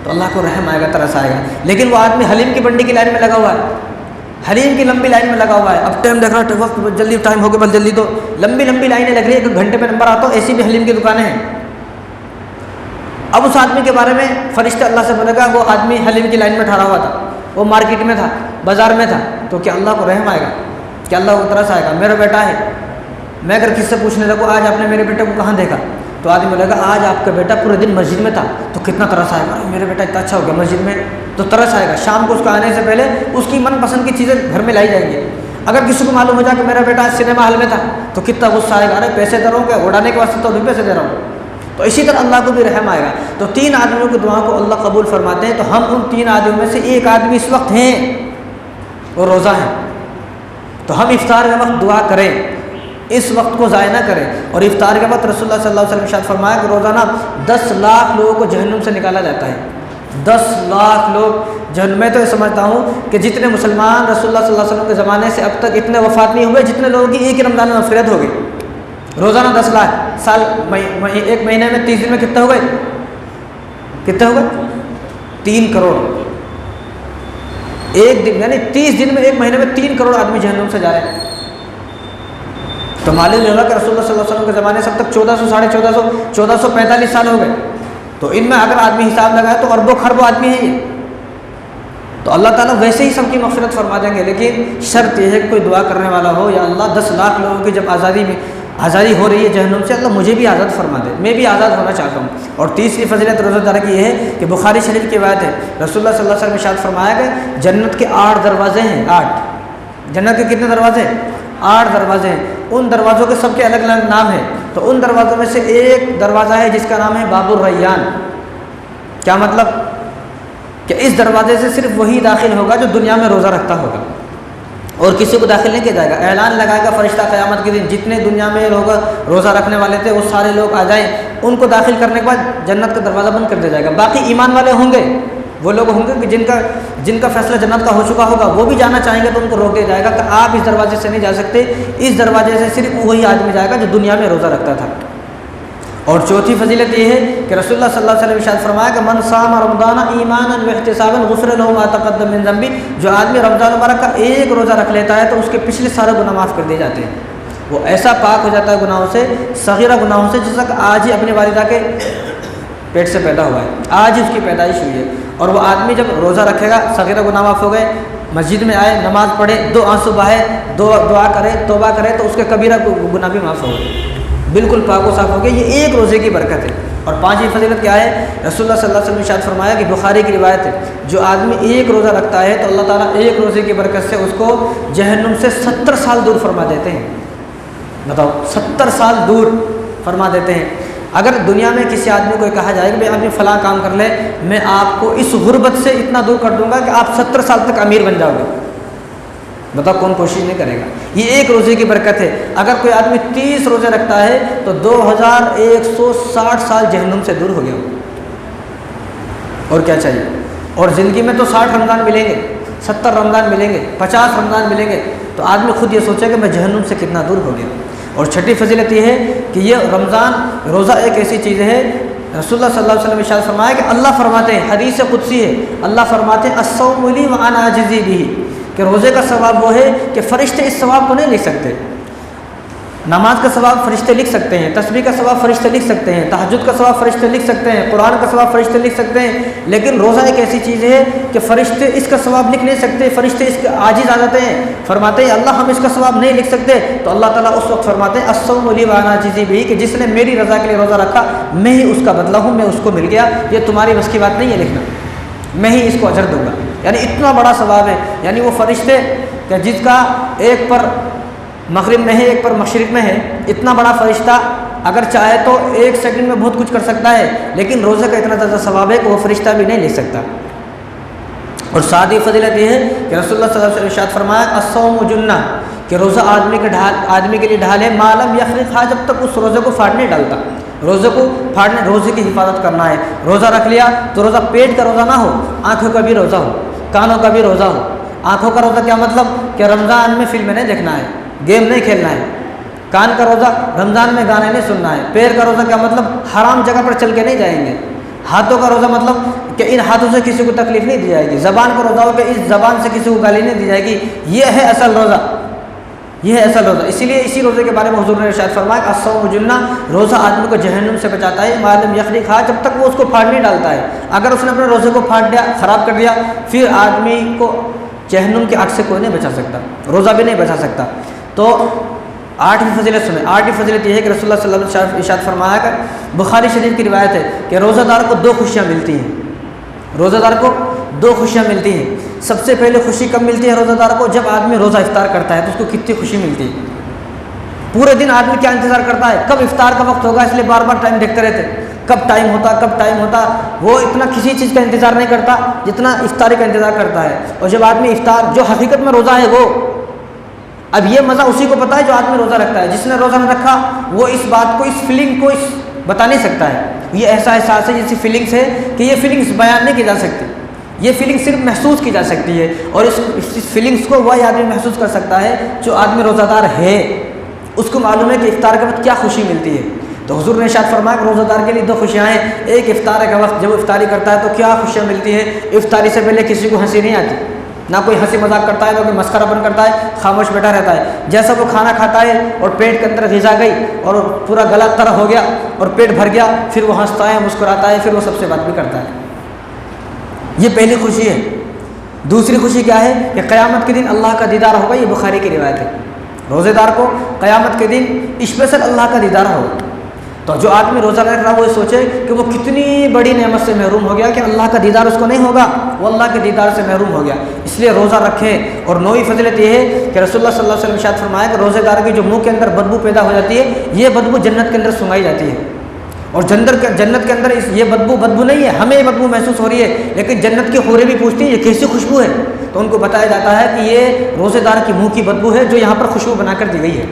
تو اللہ کو رحم آئے گا، ترس آئے گا۔ لیکن وہ آدمی حلیم کی بنڈی کی لائن میں لگا ہوا ہے، حلیم کی لمبی لائن میں لگا ہوا ہے، اب ٹائم دیکھ رہا ہے، وقت جلدی ٹائم ہو گیا، بس جلدی، تو لمبی لائنیں لگ رہی ہے، 1 گھنٹے پہ نمبر آتا ہو، ایسی بھی حلیم کی دکانیں ہیں۔ اب اس آدمی کے بارے میں فرشتہ اللہ سے بولے گا وہ آدمی حلیم کی لائن میں ٹھہرا ہوا تھا، وہ مارکیٹ میں تھا، بازار میں تھا، تو کیا اللہ کو رحم آئے گا، کیا اللہ کو ترس آئے گا؟ میرا بیٹا ہے، میں اگر کس سے پوچھنے لگوں آج آپ نے میرے بیٹے کو کہاں دیکھا، تو آدمی بولے گا آج آپ کا بیٹا پورے دن مسجد میں تھا، تو کتنا ترس آئے گا، میرا بیٹا اتنا اچھا ہو گیا مسجد میں، تو ترس آئے گا۔ شام کو اس کا آنے سے پہلے اس کی من پسند کی چیزیں گھر میں لائی جائیں گی۔ اگر کسی کو معلوم ہو جائے کہ میرا بیٹا سنیما ہال میں تھا تو کتنا غصہ آئے گا، ارے پیسے دے رہا ہوں، کیا اڑانے کے واسطے تو بھی پیسے دے رہا ہوں۔ تو اسی طرح اللہ کو بھی رحم آئے گا۔ تو 3 آدمیوں کی دعا کو اللہ قبول فرماتے ہیں، تو ہم ان 3 آدمیوں میں سے ایک آدمی اس وقت ہیں وہ روزہ ہے، تو ہم افطار کے وقت دعا کریں، اس وقت کو ضائع نہ کریں۔ اور افطار کے وقت رسول اللہ صلی اللہ علیہ وسلم نے ارشاد فرمایا کہ روزانہ 10 لاکھ لوگوں کو جہنم سے نکالا جاتا ہے، 10 لاکھ لوگ جہنم میں۔ تو یہ سمجھتا ہوں کہ جتنے مسلمان رسول اللہ صلی اللہ علیہ وسلم کے زمانے سے اب تک اتنے وفات نہیں ہوئے جتنے لوگوں کی ایک ہی رمضان میں مغفرت ہو گئی۔ روزانہ 10 لاکھ، سال ایک مہینے میں 30 دن میں کتنے ہو گئے، کتنے ہو گئے؟ 3 کروڑ ایک دن، یعنی 30 دن میں ایک مہینے میں 3 کروڑ آدمی جہنم سے جا رہے ہیں۔ تو معلوم ہوگا کہ رسول اللہ صلی اللہ علیہ وسلم کے زمانے سے اب تک 1445 سال ہو گئے، تو ان میں اگر آدمی حساب لگائے تو اربوں خربوں آدمی ہیں یہ، تو اللہ تعالیٰ ویسے ہی سب کی مغفرت فرما دیں گے۔ لیکن شرط یہ ہے کہ کوئی دعا کرنے والا ہو، یا اللہ 10 لاکھ لوگوں کی جب آزادی ہو رہی ہے جہنم سے، اللہ مجھے بھی آزاد فرما دے، میں بھی آزاد ہونا چاہتا ہوں۔ اور تیسری فضیلت روزہ دار کی یہ ہے کہ بخاری شریف کی روایت ہے، رسول اللہ صلی اللہ علیہ وسلم نے ارشاد فرمایا کہ جنت کے 8 دروازے ہیں، 8 جنت کے کتنے دروازے ہیں؟ 8 دروازے ہیں، ان دروازوں کے سب کے الگ الگ نام ہیں۔ تو ان دروازوں میں سے ایک دروازہ ہے جس کا نام ہے باب الریان۔ کیا مطلب؟ کہ اس دروازے سے صرف وہی داخل ہوگا جو دنیا میں روزہ رکھتا ہوگا، اور کسی کو داخل نہیں کیا جائے گا۔ اعلان لگائے گا فرشتہ قیامت کے دن، جتنے دنیا میں لوگ روزہ رکھنے والے تھے وہ سارے لوگ آ جائیں، ان کو داخل کرنے کے بعد جنت کا دروازہ بند کر دیا جائے گا۔ باقی ایمان والے ہوں گے، وہ لوگ ہوں گے کہ جن کا فیصلہ جنت کا ہو چکا ہوگا، وہ بھی جانا چاہیں گے تو ان کو روک دیا جائے گا کہ آپ اس دروازے سے نہیں جا سکتے، اس دروازے سے صرف وہی آدمی جائے گا جو دنیا میں روزہ رکھتا تھا۔ اور چوتھی فضیلت یہ ہے کہ رسول اللہ صلی اللہ علیہ وسلم ارشاد فرمایا کہ من صام رمضان ایمانا واحتسابا غفر له ما تقدم من ذنبه، جو آدمی رمضان مبارک کا ایک روزہ رکھ لیتا ہے تو اس کے پچھلے سارے گناہ معاف کر دیے جاتے ہیں، وہ ایسا پاک ہو جاتا ہے گناہوں سے، صغیرہ گناہوں سے، جس تک آج ہی اپنی والدہ کے پیٹ سے پیدا ہوا ہے، آج ہی اس کی پیدائش ہوئی ہے۔ اور وہ آدمی جب روزہ رکھے گا، صغیرہ گناہ معاف ہو گئے، مسجد میں آئے، نماز پڑھے، 2 آنسو بہائے، دعا کرے، توبہ کرے، تو اس کے کبیرہ گناہ بھی معاف ہو گئے، بالکل پاک و صاف ہو گئے۔ یہ ایک روزے کی برکت ہے۔ اور 5ویں فضیلت کیا ہے؟ رسول اللہ صلی اللہ علیہ وسلم نے ارشاد فرمایا کہ بخاری کی روایت ہے، جو آدمی ایک روزہ رکھتا ہے تو اللہ تعالیٰ ایک روزے کی برکت سے اس کو جہنم سے 70 سال دور فرما دیتے ہیں۔ بتاؤ، 70 سال دور فرما دیتے ہیں۔ اگر دنیا میں کسی آدمی کو کہا جائے کہ بھائی آدمی فلاں کام کر لے، میں آپ کو اس غربت سے اتنا دور کر دوں گا کہ آپ 70 سال تک امیر بن جاؤ گے، بتاؤ کون کوشش نہیں کرے گا؟ یہ ایک روزے کی برکت ہے۔ اگر کوئی آدمی 30 روزے رکھتا ہے تو 2160 سال جہنم سے دور ہو گیا، اور کیا چاہیے؟ اور زندگی میں تو 60 رمضان ملیں گے، 70 رمضان ملیں گے، 50 رمضان ملیں گے، تو آدمی خود یہ سوچے کہ میں جہنم سے کتنا دور ہو گیا۔ اور 6ٹھی فضیلت یہ ہے کہ یہ روزہ ایک ایسی چیز ہے، رسول اللہ صلی اللہ علیہ وسلم نے ارشاد فرمایا کہ اللہ فرماتے ہیں، حدیث قدسی ہے، اللہ فرماتے ہیں الصوم لی وانا اجزی بہ، کہ روزے کا ثواب وہ ہے کہ فرشتے اس ثواب کو نہیں لکھ سکتے، نماز کا ثواب فرشتے لکھ سکتے ہیں، تسبیح کا ثواب فرشتے لکھ سکتے ہیں، تہجد کا ثواب فرشتے لکھ سکتے ہیں، قرآن کا ثواب فرشتے لکھ سکتے ہیں، لیکن روزہ ایک ایسی چیز ہے کہ فرشتے اس کا ثواب لکھ نہیں سکتے، فرشتے اس کے عاجز آ جاتے ہیں، فرماتے ہیں اللہ ہم اس کا ثواب نہیں لکھ سکتے، تو اللہ تعالیٰ اس وقت فرماتے ہیں الصوم لی وانا اجزی بہ، کہ جس نے میری رضا کے لیے روزہ رکھا میں ہی اس کا بدلہ ہوں، میں اس کو مل گیا، یہ تمہاری بس کی بات نہیں ہے لکھنا، میں ہی اس کو اجر دوں گا۔ یعنی اتنا بڑا ثواب ہے، یعنی وہ فرشتے کہ جس کا ایک پر مغرب میں ہے ایک پر مشرق میں ہے، اتنا بڑا فرشتہ اگر چاہے تو ایک سیکنڈ میں بہت کچھ کر سکتا ہے، لیکن روزے کا اتنا زیادہ ثواب ہے کہ وہ فرشتہ بھی نہیں لے سکتا۔ اور ساتھ ہی فضیلت یہ ہے کہ رسول اللہ صلی اللہ علیہ وسلم ارشاد فرمایا الصوم جنہ، کہ روزہ آدمی کے لیے ڈھال ہے، ما لم یخرقھا، جب تک اس روزے کو پھاڑ نہیں ڈالتا، روزے کو پھاڑنے، روزے کی حفاظت کرنا ہے۔ روزہ رکھ لیا تو روزہ پیٹ کا روزہ نہ ہو، آنکھوں کا بھی روزہ ہو، کانوں کا بھی روزہ ہو۔ آنکھوں کا روزہ کیا مطلب کہ رمضان میں فلمیں نہیں دیکھنا ہے، گیم نہیں کھیلنا ہے۔ کان کا روزہ رمضان میں گانے نہیں سننا ہے۔ پیر کا روزہ کیا مطلب حرام جگہ پر چل کے نہیں جائیں گے۔ ہاتھوں کا روزہ مطلب کہ ان ہاتھوں سے کسی کو تکلیف نہیں دی جائے گی۔ زبان کا روزہ ہو کہ اس زبان سے کسی کو گالی نہیں دی جائے گی۔ یہ ہے اصل روزہ، یہ ہے اصل روزہ۔ اسی لیے اسی روزے کے بارے میں حضور نے ارشاد فرمایا کہ الصوم جنہ، روزہ آدمی کو جہنم سے بچاتا ہے، ما لم یخرقھا، جب تک وہ اس کو پھاڑ نہیں ڈالتا ہے۔ اگر اس نے اپنے روزے کو پھاڑ دیا، خراب کر دیا، پھر آدمی کو جہنم کی آگ سے کوئی نہیں بچا سکتا، روزہ بھی نہیں بچا سکتا۔ تو آٹھویں فضیلت سنیں، آٹھویں فضیلت یہ ہے کہ رسول اللہ صلی اللہ علیہ وسلم ارشاد فرمایا کہ بخاری شریف کی روایت ہے کہ روزہ دار کو دو خوشیاں ملتی ہیں، روزہ دار کو دو خوشیاں ملتی ہیں۔ سب سے پہلے خوشی کب ملتی ہے روزہ دار کو؟ جب آدمی روزہ افطار کرتا ہے تو اس کو کتنی خوشی ملتی ہے۔ پورے دن آدمی کیا انتظار کرتا ہے، کب افطار کا وقت ہوگا، اس لیے بار بار ٹائم دیکھتے رہتے، کب ٹائم ہوتا کب ٹائم ہوتا۔ وہ اتنا کسی چیز کا انتظار نہیں کرتا جتنا افطاری کا انتظار کرتا ہے۔ اور جب آدمی افطار، جو حقیقت میں روزہ ہے وہ، اب یہ مزہ اسی کو پتہ ہے جو آدمی روزہ رکھتا ہے۔ جس نے روزہ نہ رکھا وہ اس بات کو، اس فیلنگ کو بتا نہیں سکتا ہے۔ یہ ایسا احساس ہے، جیسی فیلنگس ہے کہ یہ فیلنگس بیان نہیں کی جا سکتی، یہ فیلنگ صرف محسوس کی جا سکتی ہے، اور اس فیلنگس کو وہی آدمی محسوس کر سکتا ہے جو آدمی روزہ دار ہے۔ اس کو معلوم ہے کہ افطار کے وقت کیا خوشی ملتی ہے۔ تو حضور نے ارشاد فرمایا کہ روزہ دار کے لیے دو خوشیاں ہیں، ایک افطار کا وقت جب وہ افطاری کرتا ہے تو کیا خوشیاں ملتی ہے۔ افطاری سے پہلے کسی کو ہنسی نہیں آتی، نہ کوئی ہنسی مذاق کرتا ہے، نہ کوئی مسخرہ پن کرتا ہے، خاموش بیٹھا رہتا ہے۔ جیسا وہ کھانا کھاتا ہے اور پیٹ کے اندر غذا گئی اور پورا گلا تر ہو گیا اور پیٹ بھر گیا، پھر وہ ہنستا ہے، مسکراتا ہے، پھر وہ سب سے بات بھی کرتا ہے۔ یہ پہلی خوشی ہے۔ دوسری خوشی کیا ہے کہ قیامت کے دن اللہ کا دیدار ہوگا، یہ بخاری کی روایت ہے۔ روزے دار کو قیامت کے دن اسپیشل اللہ کا دیدار ہوگا۔ تو جو آدمی روزہ رکھ رہا ہے وہ سوچے کہ وہ کتنی بڑی نعمت سے محروم ہو گیا کہ اللہ کا دیدار اس کو نہیں ہوگا، وہ اللہ کے دیدار سے محروم ہو گیا، اس لیے روزہ رکھے۔ اور نویں فضیلت یہ ہے کہ رسول اللہ صلی اللہ علیہ وسلم ارشاد فرمایا کہ روزے دار کے جو منہ کے اندر بدبو پیدا ہو جاتی ہے، یہ بدبو جنت کے اندر سنگائی جاتی ہے۔ اور جنت کے اندر یہ بدبو نہیں ہے، ہمیں یہ بدبو محسوس ہو رہی ہے، لیکن جنت کی حوریں بھی پوچھتی ہیں یہ کیسی خوشبو ہے، تو ان کو بتایا جاتا ہے کہ یہ روزے دار کی منہ کی بدبو ہے جو یہاں پر خوشبو بنا کر دی گئی ہے۔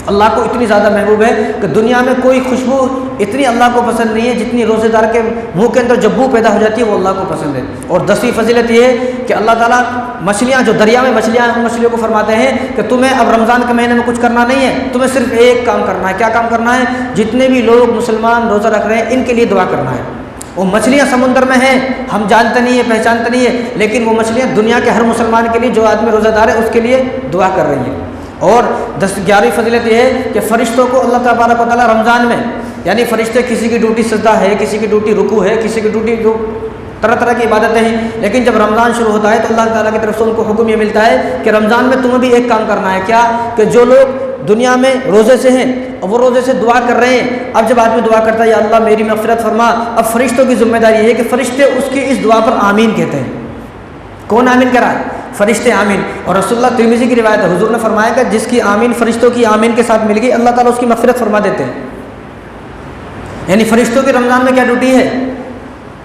اللہ کو اتنی زیادہ محبوب ہے کہ دنیا میں کوئی خوشبو اتنی اللہ کو پسند نہیں ہے جتنی روزے دار کے منہ کے اندر جب بو پیدا ہو جاتی ہے وہ اللہ کو پسند ہے۔ اور 10ویں فضیلت یہ ہے کہ اللہ تعالیٰ مچھلیاں، جو دریا میں مچھلیاں ہیں، ان مچھلیوں کو فرماتے ہیں کہ تمہیں اب رمضان کے مہینے میں کچھ کرنا نہیں ہے، تمہیں صرف ایک کام کرنا ہے۔ کیا کام کرنا ہے؟ جتنے بھی لوگ مسلمان روزہ رکھ رہے ہیں ان کے لیے دعا کرنا ہے۔ وہ مچھلیاں سمندر میں ہیں، ہم جانتے نہیں ہیں، پہچانتے نہیں ہیں، لیکن وہ مچھلیاں دنیا کے ہر مسلمان کے لیے، جو آدمی روزہ دار ہے اس کے لیے دعا کر رہی ہیں۔ اور 11ویں فضیلت یہ ہے کہ فرشتوں کو اللہ تبارک و تعالیٰ رمضان میں، یعنی فرشتے کسی کی ڈیوٹی سجدہ ہے، کسی کی ڈیوٹی رکوع ہے، کسی کی ڈیوٹی جو طرح طرح کی عبادتیں ہیں، لیکن جب رمضان شروع ہوتا ہے تو اللہ تعالیٰ کی طرف سے ان کو حکم یہ ملتا ہے کہ رمضان میں تمہیں بھی ایک کام کرنا ہے۔ کیا؟ کہ جو لوگ دنیا میں روزے سے ہیں اور وہ روزے سے دعا کر رہے ہیں، اب جب آدمی دعا کرتا ہے یا اللہ میری مغفرت فرما، اب فرشتوں کی ذمہ داری یہ ہے کہ فرشتے اس کی اس دعا پر آمین کہتے ہیں۔ کون آمین کرا ہے؟ فرشتے آمین۔ اور رسول اللہ ترمذی کی روایت ہے، حضور نے فرمایا کہ جس کی آمین فرشتوں کی آمین کے ساتھ مل گئی اللہ تعالیٰ اس کی مغفرت فرما دیتے ہیں۔ یعنی فرشتوں کی رمضان میں کیا ڈیوٹی ہے؟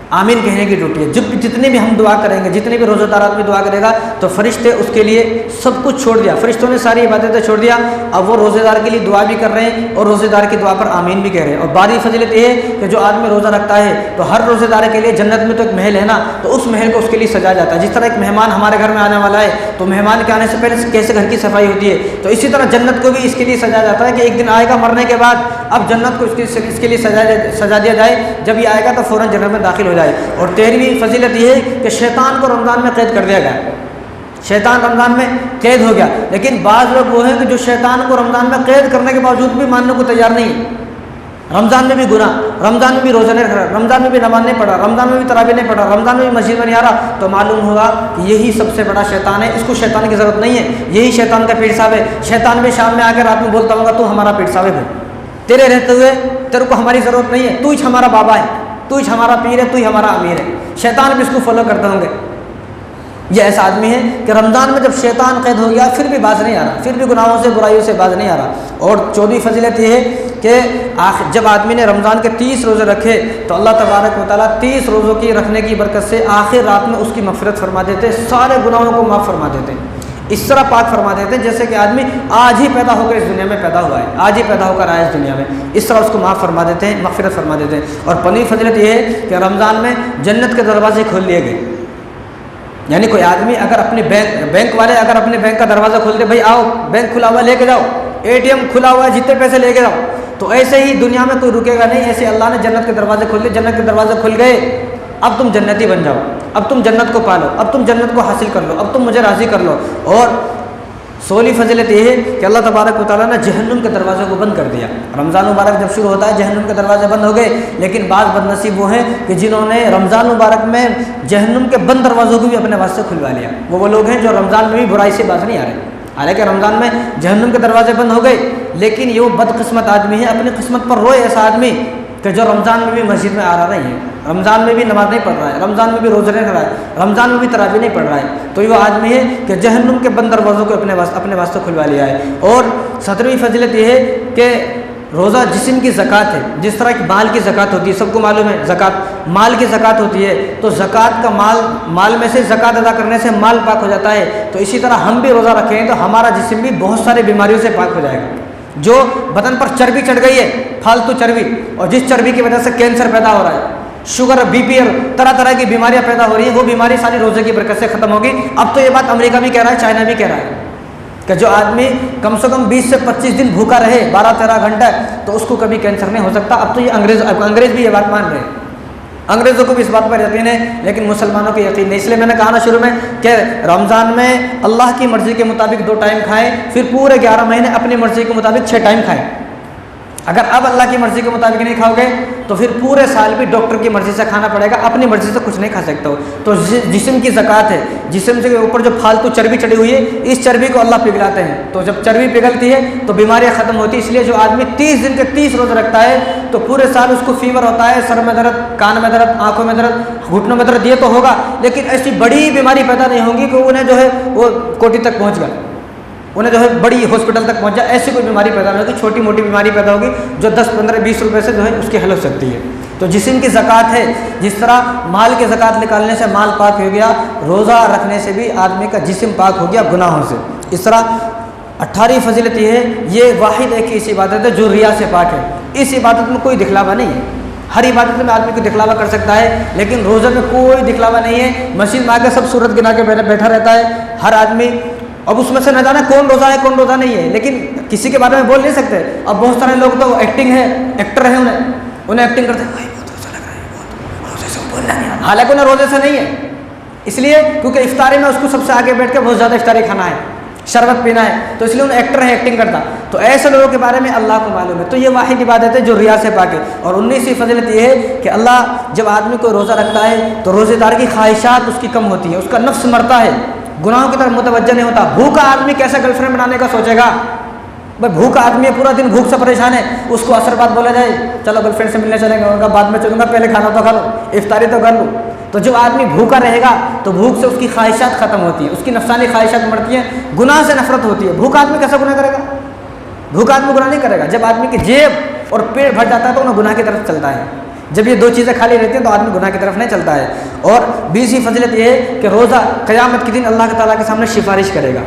آمین کہنے کی ڈیوٹی ہے۔ جتنے بھی ہم دعا کریں گے، جتنے بھی روزہ دار آدمی دعا کرے گا تو فرشتے اس کے لیے سب کچھ چھوڑ دیا، فرشتوں نے ساری عبادتیں چھوڑ دیا، اب وہ روزے دار کے لیے دعا بھی کر رہے ہیں اور روزے دار کی دعا پر آمین بھی کہہ رہے ہیں۔ اور 12ویں فضیلت یہ ہے کہ جو آدمی روزہ رکھتا ہے تو ہر روزے دار کے لیے جنت میں تو ایک محل ہے نا، تو اس محل کو اس کے لیے سجایا جاتا ہے۔ جس طرح ایک مہمان ہمارے گھر میں آنے والا ہے تو مہمان کے آنے سے پہلے کیسے گھر کی صفائی ہوتی ہے، تو اسی طرح جنت کو بھی اس کے لیے سجایا جاتا ہے کہ ایک دن آئے گا مرنے کے بعد، اب جنت کو اس کے لیے سجا دیا جائے، جب یہ آئے گا تو فوراً جنت میں داخل ہو جائے۔ اور 13ویں فضیلت یہ ہے کہ شیطان کو رمضان میں قید کر دیا گیا۔ شیطان رمضان میں قید ہو گیا، لیکن بعض لوگ وہ ہیں کہ جو شیطان کو رمضان میں قید کرنے کے باوجود بھی ماننے کو تیار نہیں ہے۔ رمضان میں بھی گناہ، رمضان میں بھی روزہ نہیں رکھا، رمضان میں بھی نماز نہیں پڑھا، رمضان میں بھی تراویح نہیں پڑھا، رمضان میں بھی مسجد میں نہیں آ رہا، تو معلوم ہوگا کہ یہی سب سے بڑا شیطان ہے، اس کو شیطان کی ضرورت نہیں ہے، یہی شیطان کا پیر صاحب ہے۔ شیطان بھی شام میں آ کے رات میں بولتا ہوگا تو ہمارا پیر صاحب ہے، تیرے رہتے ہوئے تیرے کو ہماری ضرورت نہیں ہے، تو ہی ہمارا بابا ہے، تو ہی ہمارا پیر ہے، تو ہی ہمارا امیر ہے۔ شیطان بھی اس کو فالو کرتے ہوں گے۔ یہ ایسا آدمی ہے کہ رمضان میں جب شیطان قید ہو گیا پھر بھی باز نہیں آ رہا، پھر بھی گناہوں سے برائیوں سے باز نہیں آ رہا۔ اور 14ویں فضیلت یہ ہے کہ جب آدمی نے رمضان کے 30 روزے رکھے تو اللہ تبارک و تعالیٰ 30 روزوں کی رکھنے کی برکت سے آخر رات میں اس کی مغفرت فرما دیتے، سارے گناہوں کو معاف فرما دیتے، اس طرح پاک فرما دیتے جیسے کہ آدمی آج ہی پیدا ہو کر اس دنیا میں پیدا ہوا ہے، آج ہی پیدا ہو کر آیا اس دنیا میں، اس طرح اس کو معاف فرما دیتے ہیں، مغفرت فرما دیتے ہیں۔ اور 15ویں فضیلت یہ ہے کہ رمضان میں جنت کے دروازے کھول لیے گئے، یعنی کوئی آدمی اگر اپنے بینک والے اگر اپنے بینک کا دروازہ کھول دے، بھائی آؤ بینک کھلا ہوا لے کے جاؤ، ATM کھلا ہوا ہے جتنے پیسے لے کے جاؤ، تو ایسے ہی دنیا میں کوئی رکے گا نہیں، ایسے اللہ نے جنت کے دروازے کھول دیے، جنت کے دروازے کھل گئے، اب تم جنتی بن جاؤ، اب تم جنت کو پالو، اب تم جنت کو حاصل کر لو، اب تم مجھے راضی کر لو۔ اور 16ویں فضیلت یہ ہے کہ اللہ تبارک و تعالیٰ نے جہنم کے دروازے کو بند کر دیا۔ رمضان مبارک جب شروع ہوتا ہے جہنم کے دروازے بند ہو گئے، لیکن بعض بد نصیب وہ ہیں کہ جنہوں نے رمضان مبارک میں جہنم کے بند دروازوں کو بھی اپنے واسطے کھلوا لیا۔ وہ لوگ ہیں جو رمضان میں بھی برائی سے باز نہیں آ رہے، حالانکہ رمضان میں جہنم کے دروازے بند ہو گئے، لیکن یہ وہ بدقسمت آدمی ہے، اپنی قسمت پر روئے ایسا آدمی کہ جو رمضان میں بھی مسجد میں آ رہا نہیں ہے، رمضان میں بھی نماز نہیں پڑھ رہا ہے، رمضان میں بھی روزہ نہیں رکھ رہا ہے، رمضان میں بھی تراویح نہیں پڑھ رہا ہے، تو یہ وہ آدمی ہے کہ جہنم کے بند دروازوں کو اپنے واسطے کھلوا لیا ہے۔ اور 17ویں فضیلت یہ ہے کہ روزہ جسم کی زکوٰۃ ہے، جس طرح کہ مال کی زکوٰۃ ہوتی ہے، سب کو معلوم ہے زکوٰۃ مال کی زکوٰۃ ہوتی ہے، تو زکوٰۃ کا مال میں سے زکوٰۃ ادا کرنے سے مال پاک ہو جاتا ہے، تو اسی طرح ہم بھی روزہ رکھیں تو ہمارا جسم بھی بہت ساری بیماریوں سے پاک ہو جائے گا۔ جو بدن پر چربی چڑھ گئی ہے، فالتو چربی، اور جس چربی کی وجہ سے کینسر پیدا ہو رہا ہے، شوگر، BP اور طرح طرح کی بیماریاں پیدا ہو رہی ہیں، وہ بیماری ساری روزے کی برکت سے ختم ہوگی۔ اب تو یہ بات امریکہ بھی کہہ رہا ہے، چائنا بھی کہہ رہا ہے کہ جو آدمی کم سے کم 20 سے 25 دن بھوکا رہے 12-13 گھنٹہ تو اس کو کبھی کینسر نہیں ہو سکتا۔ اب تو یہ انگریز بھی یہ بات مان رہے ہیں، انگریزوں کو بھی اس بات پر یقین ہے، لیکن مسلمانوں کو یقین نہیں۔ اس لیے میں نے کہا نا شروع میں کہ رمضان میں اللہ کی مرضی کے مطابق 2 ٹائم کھائیں، پھر پورے 11 مہینے اپنی مرضی کے مطابق 6 ٹائم کھائیں۔ اگر اب اللہ کی مرضی کے مطابق نہیں کھاؤ گے تو پھر پورے سال بھی ڈاکٹر کی مرضی سے کھانا پڑے گا، اپنی مرضی سے کچھ نہیں کھا سکتے ہو۔ تو جسم کی زکوٰۃ ہے، جسم کے اوپر جو فالتو چربی چڑھی ہوئی ہے، اس چربی کو اللہ پگھلاتے ہیں، تو جب چربی پگھلتی ہے تو بیماریاں ختم ہوتی ہیں۔ اس لیے جو آدمی 30 دن کے 30 روزے رکھتا ہے تو پورے سال اس کو فیور ہوتا ہے، سر میں درد، کان میں درد، آنکھوں میں درد، گھٹنوں میں درد، یہ تو ہوگا، لیکن ایسی بڑی بیماری پیدا نہیں ہوگی کہ انہیں جو ہے وہ کوٹی تک پہنچ گیا، انہیں جو ہے بڑی ہاسپٹل تک پہنچا، ایسی کوئی بیماری پیدا نہیں ہوگی، چھوٹی موٹی بیماری پیدا ہوگی جو 10, 15, 20 روپے سے جو ہے اس کی حل ہو سکتی ہے۔ تو جسم کی زکوٰۃ ہے، جس طرح مال کی زکوٰۃ نکالنے سے مال پاک ہو گیا، روزہ رکھنے سے بھی آدمی کا جسم پاک ہو گیا گناہوں سے۔ اس طرح 18ویں فضیلت یہ ہے، یہ واحد ایک ایسی عبادت ہے جو ریا سے پاک ہے، اس عبادت میں کوئی دکھلاوا نہیں ہے۔ ہر عبادت میں آدمی کو دکھلاوا کر سکتا ہے، لیکن روزہ میں کوئی دکھلاوا نہیں ہے۔ مسجد میں آ کے سب صورت گنا کے بیٹھا رہتا ہے ہر آدمی، اب اس میں سے نہ جانا کون روزہ ہے کون روزہ نہیں ہے، لیکن کسی کے بارے میں بول نہیں سکتے۔ اب بہت سارے لوگ تو ایکٹنگ ہے، ایکٹر ہیں، انہیں ایکٹنگ کرتے ہیں، بہت روزہ لگ رہا ہے، بہت روزے سے بولنا نہیں آتا، حالانکہ انہیں روزے سے نہیں ہے، اس لیے کیونکہ افطاری میں اس کو سب سے آگے بیٹھ کے بہت زیادہ افطاری کھانا ہے، شربت پینا ہے، تو اس لیے انہیں ایکٹر ہے، ایکٹنگ کرتا۔ تو ایسے لوگوں کے بارے میں اللہ کو معلوم ہے، تو یہ واحد عبادت ہے جو ریا سے پاک ہے۔ اور 19ویں فضیلت یہ ہے کہ اللہ جب آدمی کو روزہ رکھتا ہے تو روزے دار کی خواہشات اس کی کم ہوتی ہیں، اس کا نفس مرتا ہے، گناہوں کی طرف متوجہ نہیں ہوتا۔ بھوکا آدمی کیسے گرل فرینڈ بنانے کا سوچے گا؟ بھائی بھوکا آدمی ہے، پورا دن بھوک سے پریشان ہے، اس کو عصر بعد بولا جائے چلو گرل فرینڈ سے ملنے چلیں گے، ان کا بعد میں چلوں گا، پہلے کھانا تو کھا لو، افطاری تو کر لو۔ تو جو آدمی بھوکا رہے گا تو بھوک سے اس کی خواہشات ختم ہوتی ہیں، اس کی نفسانی خواہشات مرتی ہیں، گناہ سے نفرت ہوتی ہے۔ بھوکا آدمی کیسا گناہ کرے گا؟ بھوکا آدمی گناہ نہیں کرے گا۔ جب آدمی کی جیب اور پیٹ بھر جاتا ہے تو انہیں گناہ کی طرف چلتا ہے، جب یہ 2 چیزیں خالی رہتی ہیں تو آدمی گناہ کی طرف نہیں چلتا ہے۔ اور 20ویں فضیلت یہ ہے کہ روزہ قیامت کے دن اللہ تعالیٰ کے سامنے سفارش کرے گا،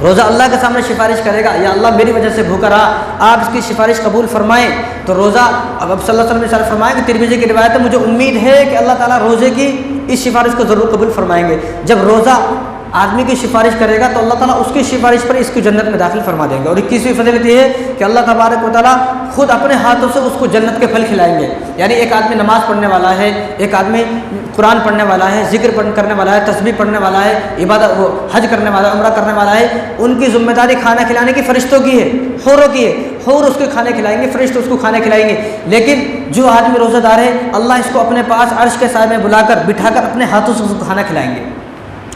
روزہ اللہ کے سامنے سفارش کرے گا، یا اللہ میری وجہ سے بھوکا رہا، آپ اس کی سفارش قبول فرمائیں۔ تو روزہ اب صلی اللہ علیہ وسلم نے ارشاد فرمایا کہ ترمذی کی روایت ہے، مجھے امید ہے کہ اللہ تعالیٰ روزے کی اس سفارش کو ضرور قبول فرمائیں گے۔ جب روزہ آدمی کی سفارش کرے گا تو اللہ تعالیٰ اس کی سفارش پر اس کی جنت میں داخل فرما دیں گے۔ اور 21ویں فضیلت یہ ہے کہ اللہ تبارک و تعالیٰ خود اپنے ہاتھوں سے اس کو جنت کے پھل کھلائیں گے۔ یعنی ایک آدمی نماز پڑھنے والا ہے، ایک آدمی قرآن پڑھنے والا ہے، ذکر کرنے والا ہے، تسبیح پڑھنے والا ہے، عبادت وہ حج کرنے والا ہے، عمرہ کرنے والا ہے، ان کی ذمہ داری کھانا کھلانے کی فرشتوں کی ہے، حوروں کی ہے۔ حور اس کے کھانے کھلائیں گے، فرشتے اس کو کھانے کھلائیں گے۔ لیکن جو آدمی روزہ دار ہے اللہ اس کو اپنے پاس عرش کے سائے میں بلا کر بٹھا کر اپنے ہاتھوں سے اس کو کھانا کھلائیں گے۔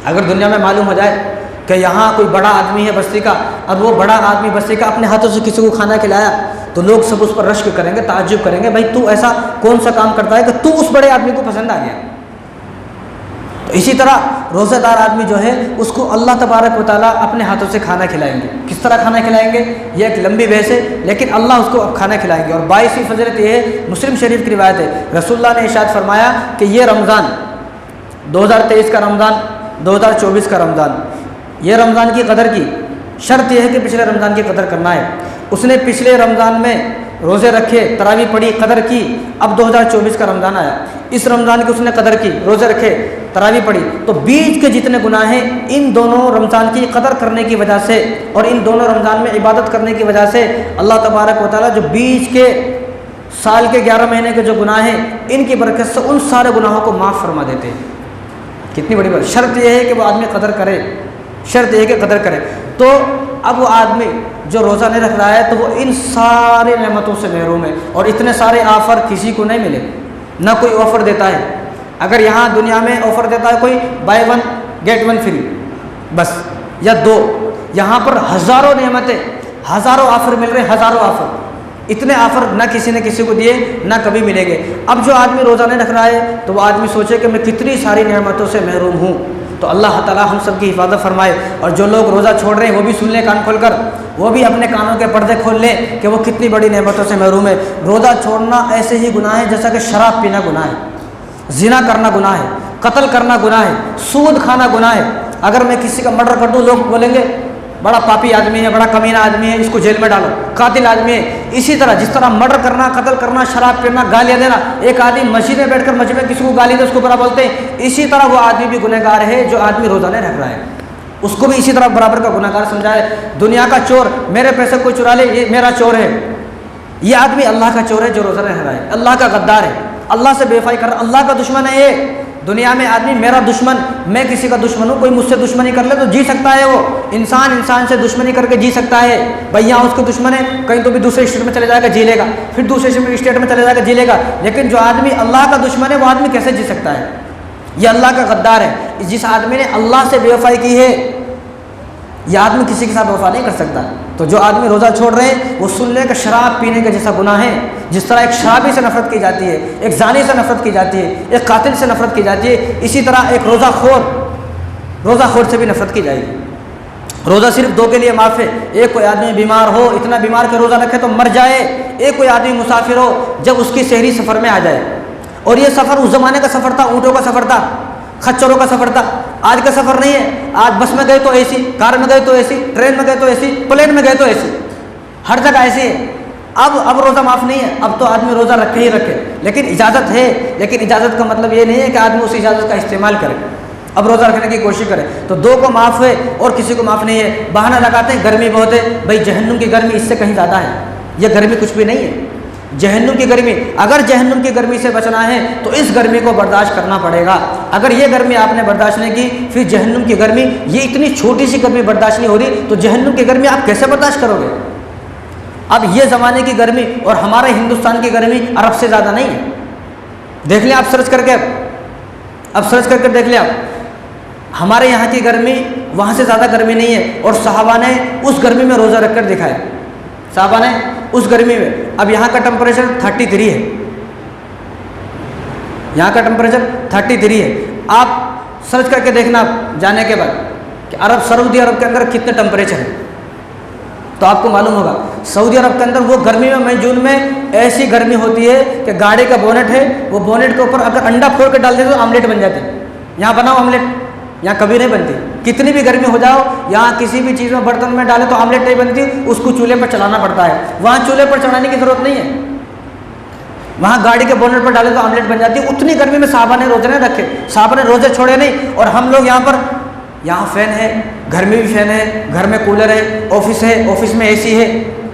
اگر دنیا میں معلوم ہو جائے کہ یہاں کوئی بڑا آدمی ہے بستی کا اور وہ بڑا آدمی بستی کا اپنے ہاتھوں سے کسی کو کھانا کھلایا تو لوگ سب اس پر رشک کریں گے، تعجب کریں گے، بھائی تو ایسا کون سا کام کرتا ہے کہ تو اس بڑے آدمی کو پسند آ گیا۔ تو اسی طرح روزہ دار آدمی جو ہے اس کو اللہ تبارک و تعالیٰ اپنے ہاتھوں سے کھانا کھلائیں گے۔ کس طرح کھانا کھلائیں گے یہ ایک لمبی بحث ہے، لیکن اللہ اس کو کھانا کھلائیں گے۔ اور 22ویں فضیلت یہ ہے، مسلم شریف کی روایت ہے، رسول اللہ نے ارشاد فرمایا کہ یہ رمضان 2023 کا رمضان، 2024 کا رمضان، یہ رمضان کی قدر کی، شرط یہ ہے کہ پچھلے رمضان کی قدر کرنا ہے۔ اس نے پچھلے رمضان میں روزے رکھے، تراویح پڑھی، قدر کی، اب 2024 کا رمضان آیا، اس رمضان کی اس نے قدر کی، روزے رکھے، تراویح پڑھی، تو بیچ کے جتنے گناہ ہیں ان دونوں رمضان کی قدر کرنے کی وجہ سے اور ان دونوں رمضان میں عبادت کرنے کی وجہ سے اللہ تبارک و تعالیٰ جو بیچ کے سال کے 11 مہینے کے جو گناہ ہیں ان کی برکت سے ان سارے گناہوں کو معاف فرما دیتے ہیں۔ کتنی بڑی بات! شرط یہ ہے کہ وہ آدمی قدر کرے، شرط یہ ہے کہ قدر کرے۔ تو اب وہ آدمی جو روزہ نہیں رکھ رہا ہے تو وہ ان سارے نعمتوں سے محروم ہے، اور اتنے سارے آفر کسی کو نہیں ملے، نہ کوئی آفر دیتا ہے۔ اگر یہاں دنیا میں آفر دیتا ہے کوئی بائی 1 گیٹ 1 فری بس یا 2، یہاں پر ہزاروں نعمتیں، ہزاروں آفر مل رہے، ہزاروں آفر، اتنے آفر نہ کسی نے کسی کو دیے، نہ کبھی ملیں گے۔ اب جو آدمی روزہ نہیں رکھ رہا ہے تو وہ آدمی سوچے کہ میں کتنی ساری نعمتوں سے محروم ہوں۔ تو اللہ تعالیٰ ہم سب کی حفاظت فرمائے، اور جو لوگ روزہ چھوڑ رہے ہیں وہ بھی سن لیں کان کھول کر، وہ بھی اپنے کانوں کے پردے کھول لیں کہ وہ کتنی بڑی نعمتوں سے محروم ہے۔ روزہ چھوڑنا ایسے ہی گناہ ہے جیسا کہ شراب پینا گناہ ہے، زنا کرنا گناہ ہے، قتل کرنا گناہ ہے، سود کھانا گناہ ہے۔ اگر میں کسی کا مرڈر کر دوں لوگ بولیں گے بڑا پاپی آدمی ہے، بڑا کمینہ آدمی ہے، اس کو جیل میں ڈالو، قاتل آدمی ہے۔ اسی طرح جس طرح مرڈر کرنا، قتل کرنا، شراب پینا، گالیاں دینا، ایک آدمی مسجد میں بیٹھ کر مسجد میں کسی کو گالی دے اس کو برا بولتے ہیں، اسی طرح وہ آدمی بھی گنہگار ہے جو آدمی روزہ نہیں رکھ رہا ہے، اس کو بھی اسی طرح برابر کا گنہگار سمجھائے۔ دنیا کا چور میرے پیسے کو چرا لے یہ میرا چور ہے، یہ آدمی اللہ کا چور ہے جو روزہ نہیں رکھ رہا ہے، اللہ کا غدار ہے، اللہ سے بے وفائی کر رہا، اللہ کا دشمن ہے یہ۔ دنیا میں آدمی میرا دشمن، میں کسی کا دشمن ہوں، کوئی مجھ سے دشمنی کر لے تو جی سکتا ہے، وہ انسان سے دشمنی کر کے جی سکتا ہے، بھائی یہاں اس کو دشمن ہے، کہیں تو بھی دوسرے اسٹیٹ میں چلے جائے گا جی لے گا، پھر دوسرے اسٹیٹ میں چلے جائے گا جی لے گا۔ لیکن جو آدمی اللہ کا دشمن ہے وہ آدمی کیسے جی سکتا ہے؟ یہ اللہ کا غدار ہے۔ جس آدمی نے اللہ سے بے وفائی کی ہے یہ آدمی کسی کے ساتھ وفا نہیں کر سکتا۔ تو جو آدمی روزہ چھوڑ رہے ہیں وہ سن لے کہ شراب پینے کا جیسا گناہ ہے، جس طرح ایک شرابی سے نفرت کی جاتی ہے، ایک زانی سے نفرت کی جاتی ہے، ایک قاتل سے نفرت کی جاتی ہے، اسی طرح ایک روزہ خور سے بھی نفرت کی جائے گی۔ روزہ صرف 2 کے لیے معاف ہے، ایک کوئی آدمی بیمار ہو، اتنا بیمار کہ روزہ رکھے تو مر جائے، ایک کوئی آدمی مسافر ہو جب اس کی سحری سفر میں آ جائے، اور یہ سفر اس زمانے کا سفر تھا، اونٹوں کا سفر تھا، خچروں کا سفر تھا، آج کا سفر نہیں ہے۔ آج بس میں گئے تو اے سی، کار میں گئے تو اے سی، ٹرین میں گئے تو اے سی، پلین میں گئے تو اے سی، ہر جگہ ایسی ہے۔ اب روزہ معاف نہیں ہے، اب تو آدمی روزہ رکھے ہی رکھے، لیکن اجازت ہے، لیکن اجازت کا مطلب یہ نہیں ہے کہ آدمی اس اجازت کا استعمال کرے، اب روزہ رکھنے کی کوشش کرے۔ تو 2 کو معاف ہے اور کسی کو معاف نہیں ہے۔ بہانہ لگاتے ہیں گرمی بہت ہے، بھائی جہنم کی گرمی اس سے کہیں زیادہ ہے، یہ گرمی کچھ بھی نہیں ہے۔ جہنم کی گرمی، اگر جہنم کی گرمی سے بچنا ہے تو اس گرمی کو برداشت کرنا پڑے گا۔ اگر یہ گرمی آپ نے برداشت نہیں کی، پھر جہنم کی گرمی، یہ اتنی چھوٹی سی گرمی برداشت نہیں ہو رہی تو جہنم کی گرمی آپ کیسے برداشت کرو گے؟ اب یہ زمانے کی گرمی اور ہمارے ہندوستان کی گرمی عرب سے زیادہ نہیں ہے۔ دیکھ لیں آپ سرچ کر کے، اب سرچ کر کے دیکھ لیں آپ، ہمارے یہاں کی گرمی وہاں سے زیادہ گرمی نہیں ہے، اور صحابہ نے اس گرمی میں روزہ رکھ کر دکھائے، صحابہ نے اس گرمی میں۔ اب یہاں کا ٹمپریچر 33 ہے، یہاں کا ٹمپریچر 33 ہے۔ آپ سرچ کر کے دیکھنا جانے کے بعد کہ سعودی عرب کے اندر کتنے ٹمپریچر ہے، تو آپ کو معلوم ہوگا سعودی عرب کے اندر وہ گرمی میں مئی جون میں ایسی گرمی ہوتی ہے کہ گاڑی کا بونٹ ہے، وہ بونٹ کے اوپر اگر انڈا پھوڑ کے ڈال دے تو آملیٹ بن جاتے ہیں۔ یہاں بناؤ آملیٹ، یہاں کبھی نہیں بنتی، کتنی بھی گرمی ہو جاؤ، یہاں کسی بھی چیز میں برتن میں ڈالے تو آملیٹ نہیں بنتی، اس کو چولہے پر چلانا پڑتا ہے۔ وہاں چولہے پر چڑھانے کی ضرورت نہیں ہے، وہاں گاڑی کے بونٹ پر ڈالے تو آملیٹ بن جاتی ہے۔ اتنی گرمی میں صحابہ نے روزے نہیں رکھے، صحابہ نے روزے چھوڑے نہیں، اور ہم لوگ یہاں پر یہاں فین ہے، گھر میں بھی فین ہے، گھر میں کولر ہے، آفس ہے، آفس میں اے سی ہے،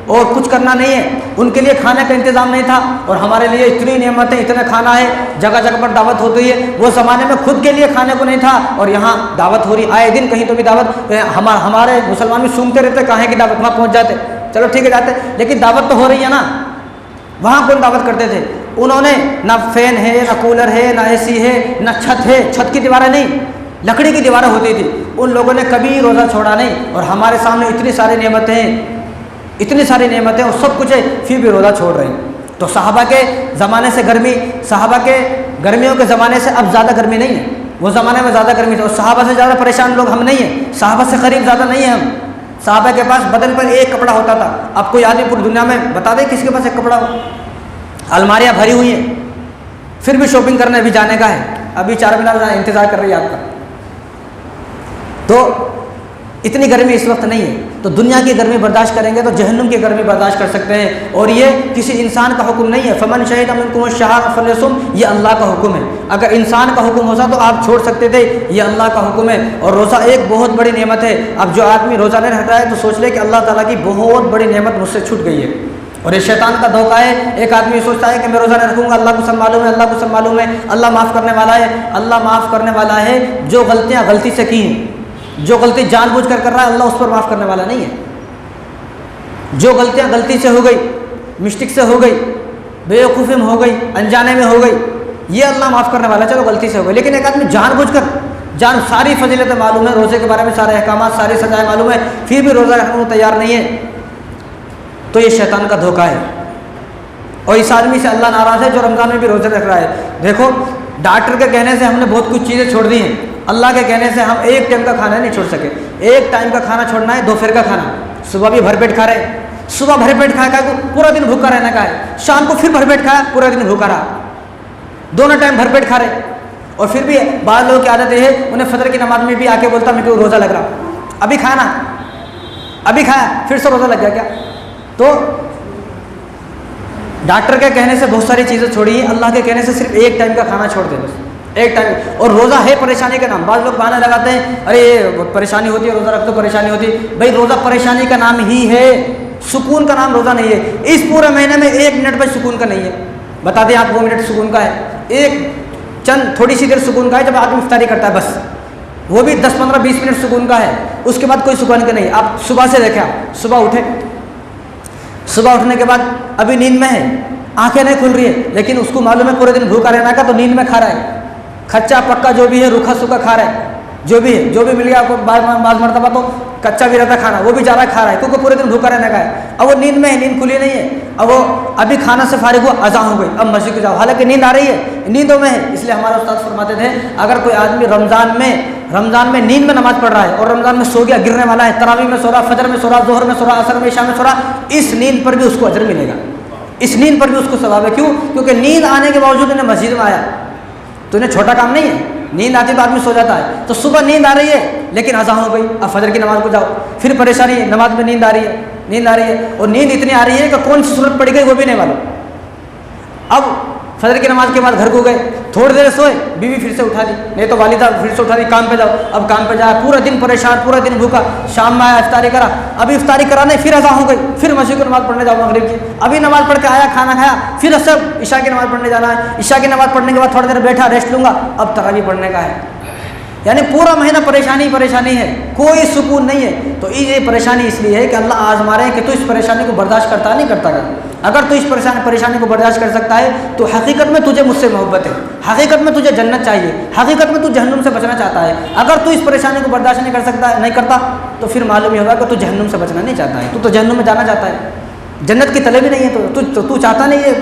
اور کچھ کرنا نہیں ہے. ان کے لیے کھانے کا انتظام نہیں تھا، اور ہمارے لیے اتنی نعمتیں، اتنا کھانا ہے، جگہ جگہ پر دعوت ہوتی ہے. وہ زمانے میں خود کے لیے کھانے کو نہیں تھا، اور یہاں دعوت ہو رہی آئے دن، کہیں تو بھی دعوت. ہمارے مسلمان بھی سونگتے رہتے کہاں ہے کہ دعوت، وہاں پہنچ جاتے، چلو ٹھیک ہے جاتے، لیکن دعوت تو ہو رہی ہے نا. وہاں کون دعوت کرتے تھے؟ انہوں نے نہ فین ہے، نہ کولر ہے، نہ اے سی ہے، نہ چھت ہے. چھت کی دیواریں نہیں، لکڑی کی دیواریں ہوتی تھی. ان لوگوں نے کبھی روزہ چھوڑا نہیں. اور ہمارے سامنے اتنی ساری نعمتیں ہیں، اتنی ساری نعمتیں اور سب کچھ ہے، پھر بھی روزہ چھوڑ رہے ہیں. تو صحابہ کے زمانے سے گرمی، صحابہ کے گرمیوں کے زمانے سے اب زیادہ گرمی نہیں ہے. وہ زمانے میں زیادہ گرمی تھی، اور صحابہ سے زیادہ پریشان لوگ ہم نہیں ہیں. صحابہ سے قریب زیادہ نہیں ہیں ہم. صحابہ کے پاس بدن پر ایک کپڑا ہوتا تھا. اب کوئی آدمی پوری دنیا میں بتا دے کس کے پاس ایک کپڑا ہو؟ الماریاں بھری ہوئی ہیں، پھر بھی شاپنگ کرنے ابھی جانے کا ہے. ابھی 4 مہینہ انتظار کر رہی ہے آپ کا. تو اتنی گرمی اس وقت نہیں ہے. تو دنیا کی گرمی برداشت کریں گے تو جہنم کی گرمی برداشت کر سکتے ہیں. اور یہ کسی انسان کا حکم نہیں ہے. فمن شہد منکم الشہر فلیصم، یہ اللہ کا حکم ہے. اگر انسان کا حکم ہوتا تو آپ چھوڑ سکتے تھے، یہ اللہ کا حکم ہے. اور روزہ ایک بہت بڑی نعمت ہے. اب جو آدمی روزہ نہیں رکھتا ہے تو سوچ لے کہ اللہ تعالیٰ کی بہت بڑی نعمت مجھ سے چھوٹ گئی ہے. اور یہ شیطان کا دھوکہ ہے. ایک آدمی سوچتا ہے کہ میں روزہ نہیں رکھوں گا، اللہ کو سب معلوم ہے، اللہ کو سب معلوم ہے، اللہ معاف کرنے والا ہے. اللہ معاف کرنے والا ہے جو غلطیاں غلطی سے کی ہیں. جو غلطی جان بوجھ کر رہا ہے اللہ اس پر معاف کرنے والا نہیں ہے. جو غلطیاں غلطی سے ہو گئی، مسٹیک سے ہو گئی، بے وقوفی میں ہو گئی، انجانے میں ہو گئی، یہ اللہ معاف کرنے والا ہے. چلو غلطی سے ہو گئی. لیکن ایک آدمی جان بوجھ کر، ساری فضیلتیں معلوم ہے، روزے کے بارے میں سارے احکامات، ساری سزائیں معلوم ہے، پھر بھی روزہ رکھنے کو تیار نہیں ہے، تو یہ شیطان کا دھوکہ ہے. اور اس آدمی سے اللہ ناراض ہے جو رمضان میں بھی روزے رکھ رہا ہے. دیکھو ڈاکٹر کے کہنے سے ہم نے بہت کچھ چیزیں چھوڑ دی ہیں. اللہ کے کہنے سے ہم ایک ٹائم کا کھانا نہیں چھوڑ سکے. ایک ٹائم کا کھانا چھوڑنا ہے، دوپہر کا کھانا. صبح بھی بھر پیٹ کھا رہے، صبح بھر پیٹ کھایا پورا دن بھوکا رہنے کا ہے. شام کو پھر بھر پیٹ کھایا، پورا دن بھوکا رہا. دونوں ٹائم بھر پیٹ کھا رہے. اور پھر بھی بعض لوگوں کی عادت یہ ہے، انہیں فجر کی نماز میں بھی آ کے بولتا میں کوئی روزہ لگ رہا، ابھی کھانا، ابھی کھایا پھر سے روزہ لگ گیا کیا؟ تو ڈاکٹر کے کہنے سے بہت ساری چیزیں چھوڑی ہیں، اللہ کے کہنے سے صرف ایک ٹائم کا کھانا چھوڑ دیں، بس ایک ٹائم. اور روزہ ہے پریشانی کا نام. بعض لوگ بہانے لگاتے ہیں ارے پریشانی ہوتی ہے روزہ رکھ تو پریشانی ہوتی ہے. بھائی روزہ پریشانی کا نام ہی ہے، سکون کا نام روزہ نہیں ہے. اس پورے مہینے میں 1 منٹ بھی سکون کا نہیں ہے. بتا دیں آپ 2 منٹ سکون کا ہے، ایک چند تھوڑی سی دیر سکون کا ہے جب آدمی افطاری کرتا ہے، بس وہ بھی 10 15 20 منٹ سکون کا ہے. اس کے بعد کوئی سکون کا نہیں. آپ صبح سے دیکھیں، آپ صبح اٹھے، صبح اٹھنے کے بعد ابھی نیند میں ہے، آنکھیں نہیں کھل رہی ہے، لیکن اس کو معلوم ہے پورے دن بھوکا رہنا کا، تو نیند میں کھا رہا ہے، کچا پکا جو بھی ہے، روکھا سوکھا کھا رہا ہے، جو بھی ہے، جو بھی مل گیا آپ کو. بعض مرتبہ تو کچا بھی رہتا کھانا، وہ بھی جا رہا ہے کھا رہا ہے، کیونکہ پورے دن بھوکا رہنے کا ہے. اب وہ نیند میں ہے، نیند کھلی نہیں ہے، اب وہ ابھی کھانا سے فارغ ہوا، اذان ہو گئی، اب مسجد کو جاؤ، حالانکہ نیند آ رہی ہے، نیندوں میں ہے. اس لیے ہمارے استاد فرماتے تھے اگر کوئی آدمی رمضان میں نیند میں نماز پڑھ رہا ہے اور رمضان میں سو گیا، گرنے والا ہے، تراویح میں سو رہا، فجر میں سو رہا، ظہر میں سو رہا، عصر میں، عشاء میں سو رہا، اس نیند پر بھی اس کو اجر ملے گا، اس نیند پر بھی اس کو ثواب ہے. کیوں؟ کیونکہ نیند آنے کے باوجود انہیں مسجد میں آیا. تو انہیں چھوٹا کام نہیں ہے. نیند آتی تو آدمی سو جاتا ہے. تو صبح نیند آ رہی ہے لیکن اذان ہو گئی، اب فجر کی نماز کو جاؤ، پھر پریشانی، نماز میں نیند آ رہی ہے، اور نیند اتنی آ رہی ہے کہ کون سی صورت پڑ گئی وہ بھی نہیں معلوم. اب فجر کی نماز کے بعد گھر کو گئے، تھوڑی دیر سوئے، بیوی پھر سے اٹھا دی، نہیں تو والدہ پھر سے اٹھا دی، کام پہ جاؤ. اب کام پہ جایا، پورا دن پریشان، پورا دن بھوکا، شام میں آیا افطاری کرا، ابھی افطاری کرانے پھر اذان ہو گئی، پھر مسجد کو نماز پڑھنے جاؤ مغرب کی، ابھی نماز پڑھ کے آیا، کھانا کھایا، پھر سب عشاء کی نماز پڑھنے جانا ہے، عشاء کی نماز پڑھنے کے بعد تھوڑی دیر بیٹھا ریسٹ لوں گا، اب تراویح پڑھنے کا ہے. یعنی پورا مہینہ پریشانی ہے، کوئی سکون نہیں ہے. تو یہ پریشانی اس لیے ہے کہ اللہ آزما رہے ہیں کہ تو اس پریشانی کو برداشت کرتا نہیں کرتا. اگر تو اس پریشانی کو برداشت کر سکتا ہے تو حقیقت میں تجھے مجھ سے محبت ہے، حقیقت میں تجھے جنت چاہیے، حقیقت میں تو جہنم سے بچنا چاہتا ہے. اگر تو اس پریشانی کو برداشت نہیں کرتا تو پھر معلوم یہ ہوگا کہ تو جہنم سے بچنا نہیں چاہتا ہے، تو جہنم میں جانا چاہتا ہے، جنت کی طلب ہی نہیں ہے، تو چاہتا نہیں ہے.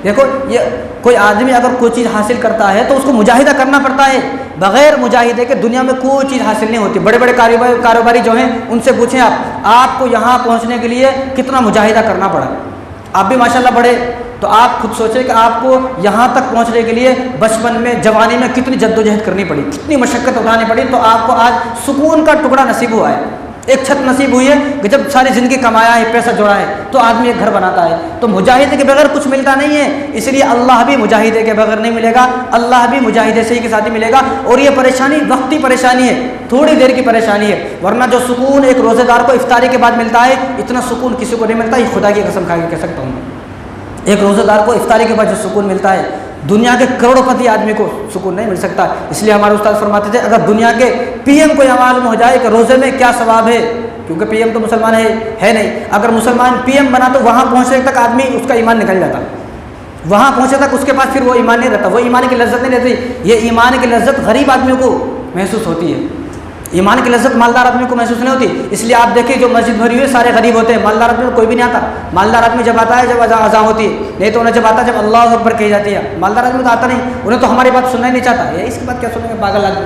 دیکھو یہ کوئی آدمی اگر کوئی چیز حاصل کرتا ہے تو اس کو مجاہدہ کرنا پڑتا ہے. بغیر مجاہدے کے دنیا میں کوئی چیز حاصل نہیں ہوتی. بڑے بڑے کاروباری جو ہیں ان سے پوچھیں آپ کو یہاں پہنچنے کے لیے کتنا مجاہدہ کرنا پڑا. آپ بھی ماشاءاللہ بڑے، تو آپ خود سوچیں کہ آپ کو یہاں تک پہنچنے کے لیے بچپن میں، جوانی میں کتنی جد و جہد کرنی پڑی، کتنی مشقت اٹھانی پڑی، تو آپ کو آج سکون کا ٹکڑا نصیب ہوا ہے. ایک چھت نصیب ہوئی ہے کہ جب ساری زندگی کمایا ہے، پیسہ جوڑا ہے، تو آدمی ایک گھر بناتا ہے. تو مجاہدے کے بغیر کچھ ملتا نہیں ہے، اس لیے اللہ بھی مجاہدے کے بغیر نہیں ملے گا، اللہ بھی مجاہدے سے ہی کے ساتھ ہی ملے گا. اور یہ پریشانی وقتی پریشانی ہے، تھوڑی دیر کی پریشانی ہے، ورنہ جو سکون ایک روزے دار کو افطاری کے بعد ملتا ہے، اتنا سکون کسی کو نہیں ملتا. یہ خدا کی قسم کھا کے کہہ سکتا ہوں. ایک روزے دار کو افطاری کے بعد جو سکون ملتا ہے، دنیا کے کروڑوں پتی آدمی کو سکون نہیں مل سکتا. اس لیے ہمارے استاد فرماتے تھے اگر دنیا کے پی ایم کو یہ معلوم ہو جائے کہ روزے میں کیا ثواب ہے، کیونکہ پی ایم تو مسلمان ہے نہیں، اگر مسلمان پی ایم بنا تو وہاں پہنچنے تک آدمی اس کا ایمان نکل جاتا، وہاں پہنچے تک اس کے پاس پھر وہ ایمان نہیں رہتا، وہ ایمان کی لذت نہیں رہتی. یہ ایمان کی لذت غریب آدمیوں کو محسوس ہوتی ہے، ایمان کی لذت مالدار آدمی کو محسوس نہیں ہوتی. اس لیے آپ دیکھیں جو مسجد بھری ہوئی سارے غریب ہوتے ہیں، مالدار آدمی کوئی بھی نہیں آتا. مالدار آدمی جب آتا ہے جب اذان ہوتی ہے، نہیں تو انہیں جب آتا ہے جب اللہ اکبر کہی جاتی ہے. مالدار آدمی تو آتا نہیں، انہیں تو ہماری بات سننا ہی نہیں چاہتا. یہ اس کی بات کیا سنیں گے پاگل آدمی.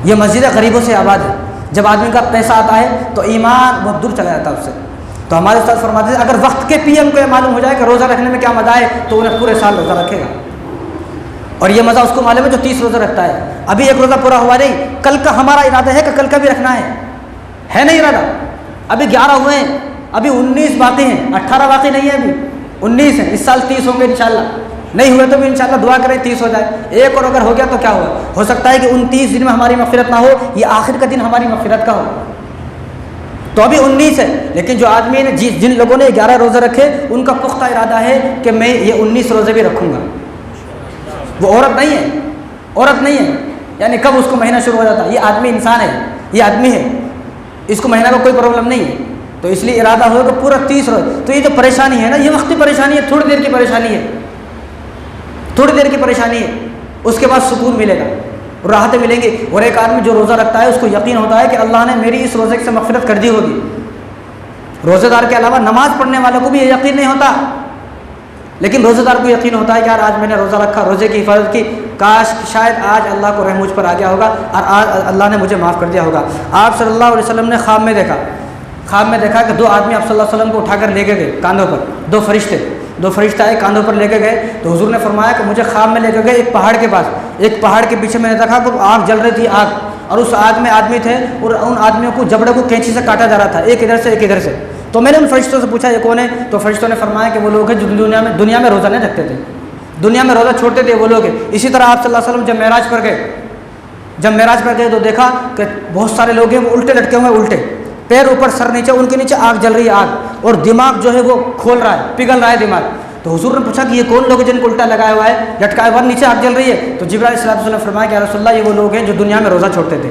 یہ مسجد غریبوں سے آباد ہے. جب آدمی کا پیسہ آتا ہے تو ایمان بہت دور چلا جاتا ہے اس سے. تو ہمارے استاد فرماتے ہیں اگر وقت کے پی ایم کو یہ معلوم ہو جائے کہ روزہ رکھنے میں کیا مزہ ہے تو انہیں پورے سال روزہ رکھے گا. اور یہ مزہ اس کو معلوم ہے جو 30 روزہ رکھتا ہے. ابھی ایک روزہ پورا ہوا نہیں، کل کا ہمارا ارادہ ہے کہ کل کا بھی رکھنا ہے نہیں ارادہ. ابھی 11 ہوئے ہیں، ابھی 19 باقی ہیں، 18 باقی نہیں ہے، ابھی 19 ہیں. اس سال 30 ہوں گے انشاءاللہ. نہیں ہوئے تو بھی انشاءاللہ دعا کریں 30 ہو جائے. ایک اور اگر ہو گیا تو کیا ہوا، ہو سکتا ہے کہ 29 دن میں ہماری مغفرت نہ ہو، یہ آخر کا دن ہماری مغفرت کا ہو. تو ابھی 19 ہے، لیکن جو آدمی نے جن لوگوں نے 11 روزے رکھے ان کا پختہ ارادہ ہے کہ میں یہ 19 روزے بھی رکھوں گا. وہ عورت نہیں ہے یعنی کب اس کو مہینہ شروع ہو جاتا ہے. یہ آدمی انسان ہے، یہ آدمی ہے، اس کو مہینہ کا کوئی پرابلم نہیں ہے. تو اس لیے ارادہ ہو کہ پورا 30 روز. تو یہ جو پریشانی ہے نا، یہ وقتی پریشانی ہے، تھوڑی دیر کی پریشانی ہے، تھوڑی دیر کی پریشانی ہے. اس کے بعد سکون ملے گا، راحتیں ملیں گی. اور ایک آدمی جو روزہ رکھتا ہے اس کو یقین ہوتا ہے کہ اللہ نے میری اس روزے سے مغفرت کر دی ہوگی. روزہ دار کے علاوہ نماز پڑھنے والوں کو بھی یہ یقین نہیں ہوتا، لیکن روزہ دار کو یقین ہوتا ہے کہ یار آج میں نے روزہ رکھا، روزے کی حفاظت کی، کاش شاید آج اللہ کو رحم مجھ پر آ گیا ہوگا اور آج اللہ نے مجھے معاف کر دیا ہوگا. آپ صلی اللہ علیہ وسلم نے خواب میں دیکھا کہ 2 آدمی آپ صلی اللہ علیہ وسلم کو اٹھا کر لے کے گئے کاندھوں پر. 2 فرشتے آئے کاندھوں پر لے کے گئے. تو حضور نے فرمایا کہ مجھے خواب میں لے کے گئے ایک پہاڑ کے پاس. ایک پہاڑ کے پیچھے میں نے دیکھا کہ آگ جل رہی تھی، آگ، اور اس آگ میں آدمی تھے اور ان آدمیوں کو جبڑے کو کینچی سے کاٹا جا رہا تھا، ایک ادھر سے ایک ادھر سے. تو میں نے ان فرشتوں سے پوچھا یہ کون ہے؟ تو فرشتوں نے فرمایا کہ وہ لوگ ہیں جو دنیا میں روزہ نہیں رکھتے تھے، دنیا میں روزہ چھوڑتے تھے، وہ لوگ ہیں. اسی طرح آپ صلی اللہ علیہ وسلم جب معراج پر گئے تو دیکھا کہ بہت سارے لوگ ہیں وہ الٹے لٹکے ہوئے، الٹے پیر اوپر سر نیچے، ان کے نیچے آگ جل رہی ہے، آگ، اور دماغ جو ہے وہ کھول رہا ہے، پگھل رہا ہے دماغ. تو حضور نے پوچھا کہ یہ کون لوگ ہیں جن کو الٹا لگایا ہوا ہے، لٹکایا ہوا، نیچے آگ جل رہی ہے؟ تو جبرائیل علیہ السلام نے فرمایا کہ یا رسول اللہ یہ وہ لوگ ہیں جو دنیا میں روزہ چھوڑتے تھے،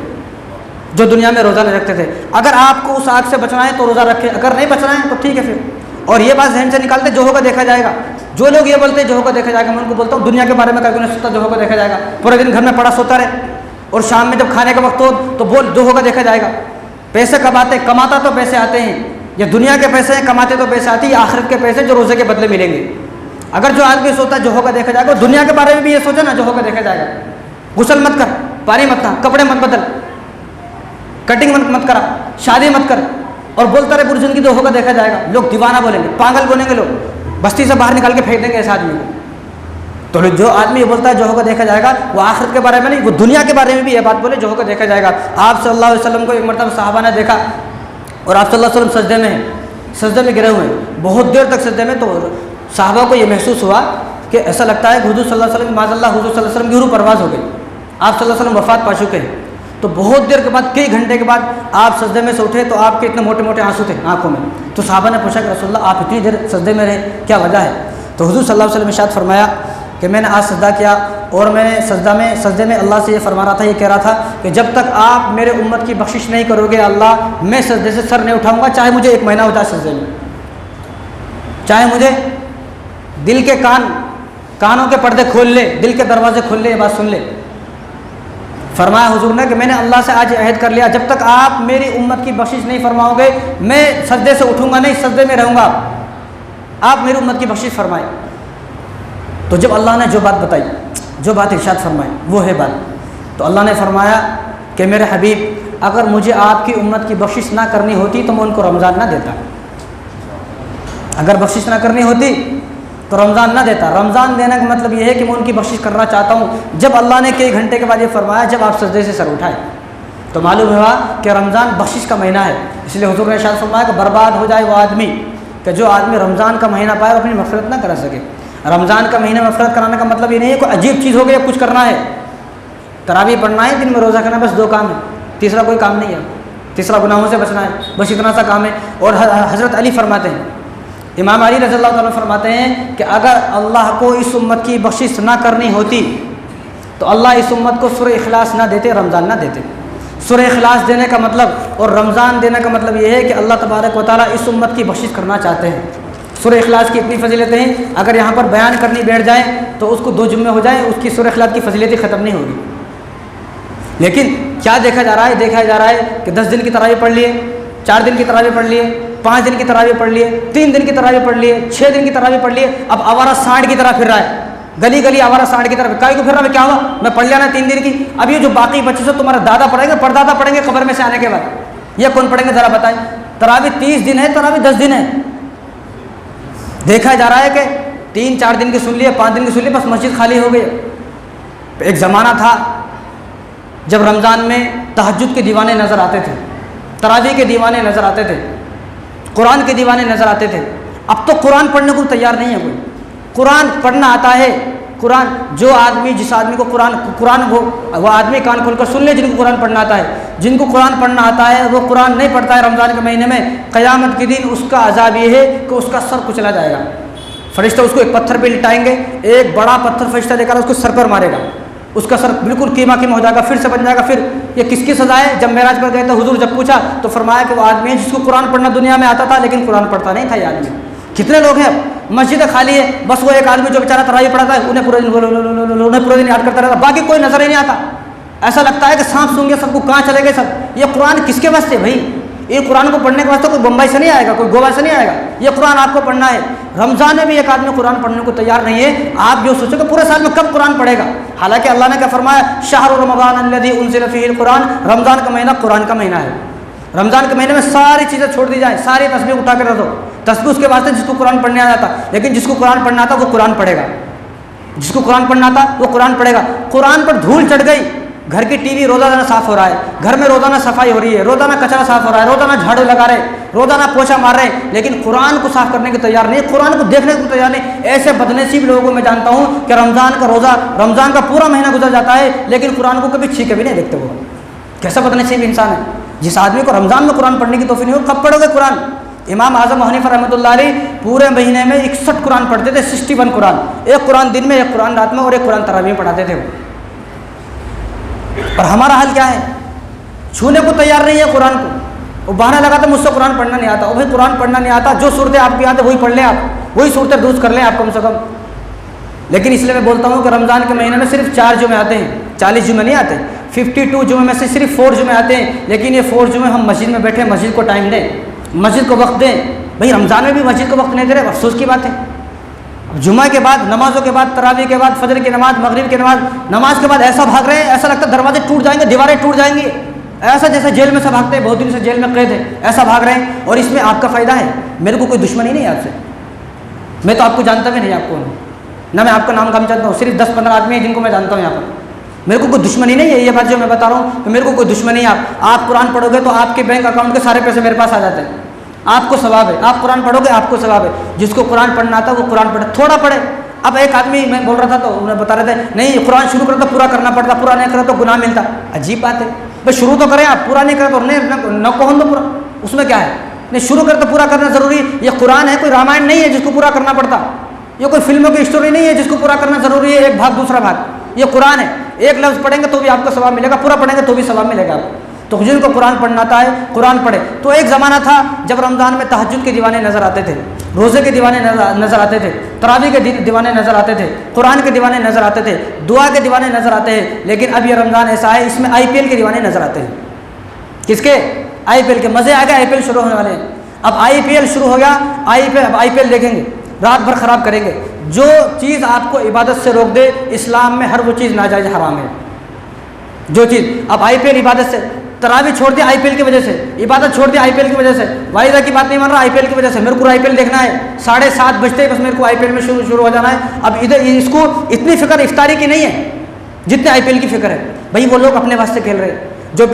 جو دنیا میں روزہ نہیں رکھتے تھے. اگر آپ کو اس آگ سے بچنا ہے تو روزہ رکھیں، اگر نہیں بچنا ہے تو ٹھیک ہے پھر. اور یہ بات ذہن سے نکالتے جو ہوگا دیکھا جائے گا. جو لوگ یہ بولتے ہیں جو ہوگا دیکھا جائے گا، میں ان کو بولتا ہوں دنیا کے بارے میں کبھی نہیں سوچتا، جو ہوگا دیکھا جائے گا. پورے دن گھر میں پڑا سوتا رہے اور شام میں جب کھانے کا وقت ہو تو بول جو ہوگا دیکھا جائے گا. پیسے کماتا تو پیسے آتے ہیں، یہ دنیا کے پیسے ہیں، کماتے تو پیسے آتے ہیں، یہ آخرت کے پیسے جو روزے کے بدلے ملیں گے. اگر جو آدمی سوتا ہے جو ہوگا دیکھا جائے گا، دنیا کے بارے میں بھی یہ سوچے نا جو ہوگا دیکھا جائے گا. غسل مت کر، پانی مت کھا، کپڑے مت بدل، کٹنگ مت کرا، شادی مت کر، اور بولتا رہے پوری زندگی جو ہوگا دیکھا جائے گا. لوگ دیوانہ بولیں گے، پاگل بولیں گے، لوگ بستی سے باہر نکال کے پھینک دیں گے ایسے آدمی کو. تو جو آدمی یہ بولتا ہے جو ہوگا دیکھا جائے گا، وہ آخرت کے بارے میں نہیں، وہ دنیا کے بارے میں بھی یہ بات بولے جو ہوگا دیکھا جائے گا. آپ صلی اللہ علیہ وسلم کو ایک مرتبہ صحابہ نے دیکھا اور آپ صلی اللہ علیہ وسلم سجدے میں گرے ہوئے ہیں، بہت دیر تک سجدے میں. تو صحابہ کو یہ محسوس ہوا کہ ایسا لگتا ہے کہ حضور صلی اللہ علیہ وسلم معاذ اللہ حضور صلی اللہ علیہ وسلم کی روح پرواز ہو گئی، آپ صلی اللہ علیہ وسلم وفات پا چکے ہیں. تو بہت دیر کے بعد، کئی گھنٹے کے بعد آپ سجدے میں سے اٹھے تو آپ کے اتنے موٹے موٹے آنسو تھے آنکھوں میں. تو صحابہ نے پوچھا کہ رسول اللہ آپ اتنی دیر سجدے میں رہے، کیا وجہ ہے؟ تو حضور صلی اللہ علیہ وسلم ارشاد فرمایا کہ میں نے آج سجدہ کیا اور میں نے سجدے میں اللہ سے یہ فرما رہا تھا، یہ کہہ رہا تھا کہ جب تک آپ میرے امت کی بخشش نہیں کرو گے اللہ، میں سجدے سے سر نہیں اٹھاؤں گا، چاہے مجھے 1 مہینہ ہو جائے سجدے میں، چاہے مجھے دل کے کانوں کے پردے کھول لے، دل کے دروازے کھول لے، یہ بات سن لے. فرمایا حضور نے کہ میں نے اللہ سے آج عہد کر لیا جب تک آپ میری امت کی بخشش نہیں فرماؤ گے میں سجدے سے اٹھوں گا نہیں، سجدے میں رہوں گا، آپ میری امت کی بخشش فرمائیں. تو جب اللہ نے جو بات بتائی، جو بات ارشاد فرمائی وہ ہے بات، تو اللہ نے فرمایا کہ میرے حبیب اگر مجھے آپ کی امت کی بخشش نہ کرنی ہوتی تو میں ان کو رمضان نہ دیتا، اگر بخشش نہ کرنی ہوتی تو رمضان نہ دیتا. رمضان دینے کا مطلب یہ ہے کہ میں ان کی بخشش کرنا چاہتا ہوں. جب اللہ نے کئی گھنٹے کے بعد یہ فرمایا جب آپ سجدے سے سر اٹھائے، تو معلوم ہوا کہ رمضان بخشش کا مہینہ ہے، اس لیے حضور نے ارشاد فرمایا کہ برباد ہو جائے وہ آدمی کہ جو آدمی رمضان کا مہینہ پائے وہ اپنی مغفرت نہ کرا سکے۔ رمضان کا مہینہ مغفرت کرانے کا مطلب یہ نہیں ہے کوئی عجیب چیز ہو گئی اب کچھ کرنا ہے، تراویح پڑھنا ہے، دن میں روزہ کرنا، بس 2 کام ہے، تیسرا کوئی کام نہیں ہے، تیسرا گناہوں سے بچنا ہے، بس اتنا سا کام ہے۔ اور حضرت علی فرماتے ہیں، امام علی رضی اللہ تعالیٰ فرماتے ہیں کہ اگر اللہ کو اس امت کی بخشش نہ کرنی ہوتی تو اللہ اس امت کو سورہ اخلاص نہ دیتے، رمضان نہ دیتے۔ سورہ اخلاص دینے کا مطلب اور رمضان دینے کا مطلب یہ ہے کہ اللہ تبارک و تعالیٰ اس امت کی بخشش کرنا چاہتے ہیں۔ سورہ اخلاص کی اتنی فضیلتیں ہیں، اگر یہاں پر بیان کرنی بیٹھ جائیں تو اس کو 2 جمعے ہو جائیں، اس کی سورہ اخلاص کی فضیلتیں ختم نہیں ہوگی۔ لیکن کیا دیکھا جا رہا ہے؟ دیکھا جا رہا ہے کہ 10 دن کی تراویح پڑھ لیے، 4 دن کی تراویح پڑھ لیے، 5 دن کی تراویح پڑھ لیے، 3 دن کی تراویح پڑھ لیے، 6 دن کی تراویح پڑھ لیے، اب آوارہ سانڈ کی طرح پھر رہا ہے، گلی گلی آوارہ سانڈ کی طرح کائی کو پھر رہا ہے، کیا ہوا میں پڑھ لیا نا 3 دن کی، اب یہ جو باقی بچے سے تمہارا دادا پڑھیں گے، پردادا پڑھیں گے قبر میں سے آنے کے بعد، یہ کون پڑھیں گے ذرا بتائیں؟ تراویح 30 دن ہے، تراویح 10 دن ہے۔ دیکھا جا رہا ہے کہ 3-4 دن کی سن لیے، 5 دن کی سن لیے، بس مسجد خالی ہو گئی۔ ایک زمانہ تھا جب رمضان میں تہجد کے دیوانے نظر آتے تھے، تراویح کے دیوانے نظر آتے تھے، قرآن کے دیوانے نظر آتے تھے۔ اب تو قرآن پڑھنے کو تیار نہیں ہے کوئی، قرآن پڑھنا آتا ہے، قرآن جو آدمی جس آدمی کو قرآن وہ آدمی کان کھول کر سن لے جن کو قرآن پڑھنا آتا ہے، جن کو قرآن پڑھنا آتا ہے وہ قرآن نہیں پڑھتا ہے رمضان کے مہینے میں، قیامت کے دن اس کا عذاب یہ ہے کہ اس کا سر کچلا جائے گا، فرشتہ اس کو ایک پتھر پہ لٹائیں گے، ایک بڑا پتھر فرشتہ لے کر اس کو سر پر مارے گا، اس کا سر بالکل قیمہ ہو جائے گا، پھر سے بن جائے گا۔ پھر یہ کس کی سزا ہے؟ جب معراج پر گئے تو حضور جب پوچھا تو فرمایا کہ وہ آدمی ہے جس کو قرآن پڑھنا دنیا میں آتا تھا لیکن قرآن پڑھتا نہیں تھا۔ یہ آدمی کتنے لوگ ہیں اب مسجد خالی ہے، بس وہ ایک آدمی جو بیچارہ تراویح پڑھاتا ہے انہیں پورے دن یاد کرتا رہتا، باقی کوئی نظر ہی نہیں آتا، ایسا لگتا ہے کہ سانپ سونگے سب کو کہاں چلے گئے سب۔ یہ قرآن کس کے واسطے بھائی؟ یہ قرآن کو پڑھنے کے واسطے کوئی بمبئی سے نہیں آئے گا، کوئی گوا سے نہیں آئے گا، یہ قرآن آپ کو پڑھنا ہے۔ رمضان میں بھی ایک آدمی قرآن پڑھنے کو تیار نہیں ہے، آپ جو سوچو کہ پورے سال میں کب قرآن پڑھے گا، حالانکہ اللہ نے کیا فرمایا؟ شہر رمضان الذی انزل فیہ القرآن، رمضان کا مہینہ قرآن کا مہینہ ہے۔ رمضان کے مہینے میں ساری چیزیں چھوڑ دی جائیں، ساری تسبیح اٹھا کر رکھ دو، تسبیح اس کے واسطے جس کو قرآن پڑھنے آ جاتا، لیکن جس کو قرآن پڑھنا آتا وہ قرآن پڑھے گا، جس کو قرآن پڑھنا آتا وہ قرآن پڑھے گا۔ قرآن پر دھول چڑھ گئی، گھر کی ٹی وی روزانہ صاف ہو رہا ہے، گھر میں روزانہ صفائی ہو رہی ہے، روزانہ کچرا صاف ہو رہا ہے، روزانہ جھاڑو لگا رہے، روزانہ پوچھا مار رہے ہیں، لیکن قرآن کو صاف کرنے کے تیار نہیں، قرآن کو دیکھنے کو تیار نہیں۔ ایسے بدنصیب لوگوں کو میں جانتا ہوں کہ رمضان کا روزہ، رمضان کا پورا مہینہ گزر جاتا ہے لیکن قرآن کو کبھی چھینکے بھی نہیں دیکھتے۔ وہ کیسا بدنصیب انسان ہے جس آدمی کو رمضان میں قرآن پڑھنے کی توفیق نہیں ہو۔ کب پڑھو گے قرآن؟ امام اعظم حنیفہ رحمۃ اللہ علیہ پورے مہینے میں 61 قرآن پڑھتے تھے، 61 قرآن، ایک قرآن دن میں، ایک قرآن رات میں، اور ایک قرآن تراویح میں پڑھاتے تھے وہ۔ اور ہمارا حال کیا ہے؟ چھونے کو تیار نہیں ہے قرآن کو، وہ بہانا لگاتا مجھ سے قرآن پڑھنا نہیں آتا، وہ بھائی قرآن پڑھنا نہیں آتا، جو صورتیں آپ کی آتے وہی پڑھ لیں، آپ وہی صورتیں درست کر لیں آپ کم سے کم۔ لیکن اس لیے میں بولتا ہوں کہ رمضان کے مہینے میں صرف 4 جمعے آتے ہیں، 40 جمعے نہیں آتے، 52 جمعے میں سے صرف 4 جمعے آتے ہیں، لیکن یہ 4 جمعے ہم مسجد میں بیٹھے، مسجد کو ٹائم دیں، مسجد کو وقت دیں۔ بھائی رمضان میں بھی مسجد کو وقت نہیں دے رہے، افسوس کی بات ہے۔ جمعہ کے بعد، نمازوں کے بعد، تراویح کے بعد، فجر کی نماز، مغرب کی نماز کے بعد ایسا بھاگ رہے ہیں، ایسا لگتا ہے دروازے ٹوٹ جائیں گے، دیواریں ٹوٹ جائیں گی، ایسا جیسے جیل میں سے بھاگتے ہیں، بہت دن سے جیل میں قید ہے، ایسا بھاگ رہے ہیں۔ اور اس میں آپ کا فائدہ ہے، میرے کو کوئی دشمنی نہیں ہے آپ سے، میں تو آپ کو جانتا بھی نہیں، آپ کو نہ میں آپ کا نام جانتا ہوں، صرف 10-15 آدمی ہیں جن کو میں جانتا ہوں یہاں پر، میرے کو کوئی دشمنی نہیں ہے۔ یہ بات جو میں بتا رہا ہوں کہ میرے کو کوئی دشمنی ہے، آپ قرآن پڑھو گے تو آپ کے بینک اکاؤنٹ کے سارے پیسے میرے پاس آ جاتے ہیں، آپ کو ثواب ہے، آپ قرآن پڑھو گے آپ کو ثواب ہے۔ جس کو قرآن پڑھنا آتا ہے وہ قرآن پڑھے، تھوڑا پڑھے۔ اب ایک آدمی میں بول رہا تھا تو انہیں بتا رہے تھے نہیں قرآن شروع کرتا پورا کرنا پڑتا، پورا نہیں کرا تو گناہ ملتا۔ عجیب بات ہے بھائی، شروع تو کریں آپ، پورا نہیں کرے تو نہ کہوں تو پورا، اس میں کیا ہے؟ نہیں شروع کرے تو پورا کرنا ضروری، یہ قرآن ہے، کوئی رامائن نہیں ہے جس کو پورا کرنا پڑتا، یہ کوئی فلموں کی اسٹوری نہیں ہے جس کو پورا کرنا ضروری ہے، ایک بھاگ دوسرا بھاگ، یہ قرآن ہے، ایک لفظ پڑھیں گے تو بھی آپ کو ثواب ملے گا، پورا پڑھیں گے تو بھی ثواب ملے گا آپ کو۔ تو جن کو قرآن پڑھنا آتا ہے قرآن پڑھے۔ تو ایک زمانہ تھا جب رمضان میں تہجد کے دیوانے نظر آتے تھے، روزے کے دیوانے نظر آتے تھے، تراویح کے دیوانے نظر آتے تھے، قرآن کے دیوانے نظر آتے تھے، دعا کے دیوانے نظر آتے ہیں۔ لیکن اب یہ رمضان ایسا ہے اس میں IPL کے دیوانے نظر آتے ہیں۔ کس کے؟ IPL کے۔ مزے آ گئے، IPL شروع ہونے والے ہیں، اب IPL شروع ہو گیا، اب IPL دیکھیں گے، رات بھر خراب کریں گے۔ جو چیز آپ کو عبادت سے روک دے اسلام میں ہر وہ چیز ناجائز حرام ہے، جو چیز اب IPL عبادت سے، تراویح چھوڑ دیا IPL کی وجہ سے، عبادت چھوڑ دیا IPL کی وجہ سے، والدہ کی بات نہیں مان رہا IPL کی وجہ سے، میرے کو IPL دیکھنا ہے، 7:30 بجتے ہی بس میرے کو IPL میں شروع ہو جانا ہے۔ اب ادھر اس کو اتنی فکر افطاری کی نہیں ہے جتنے IPL کی فکر ہے۔ بھائی وہ لوگ اپنے واسطے کھیل رہے ہیں، جو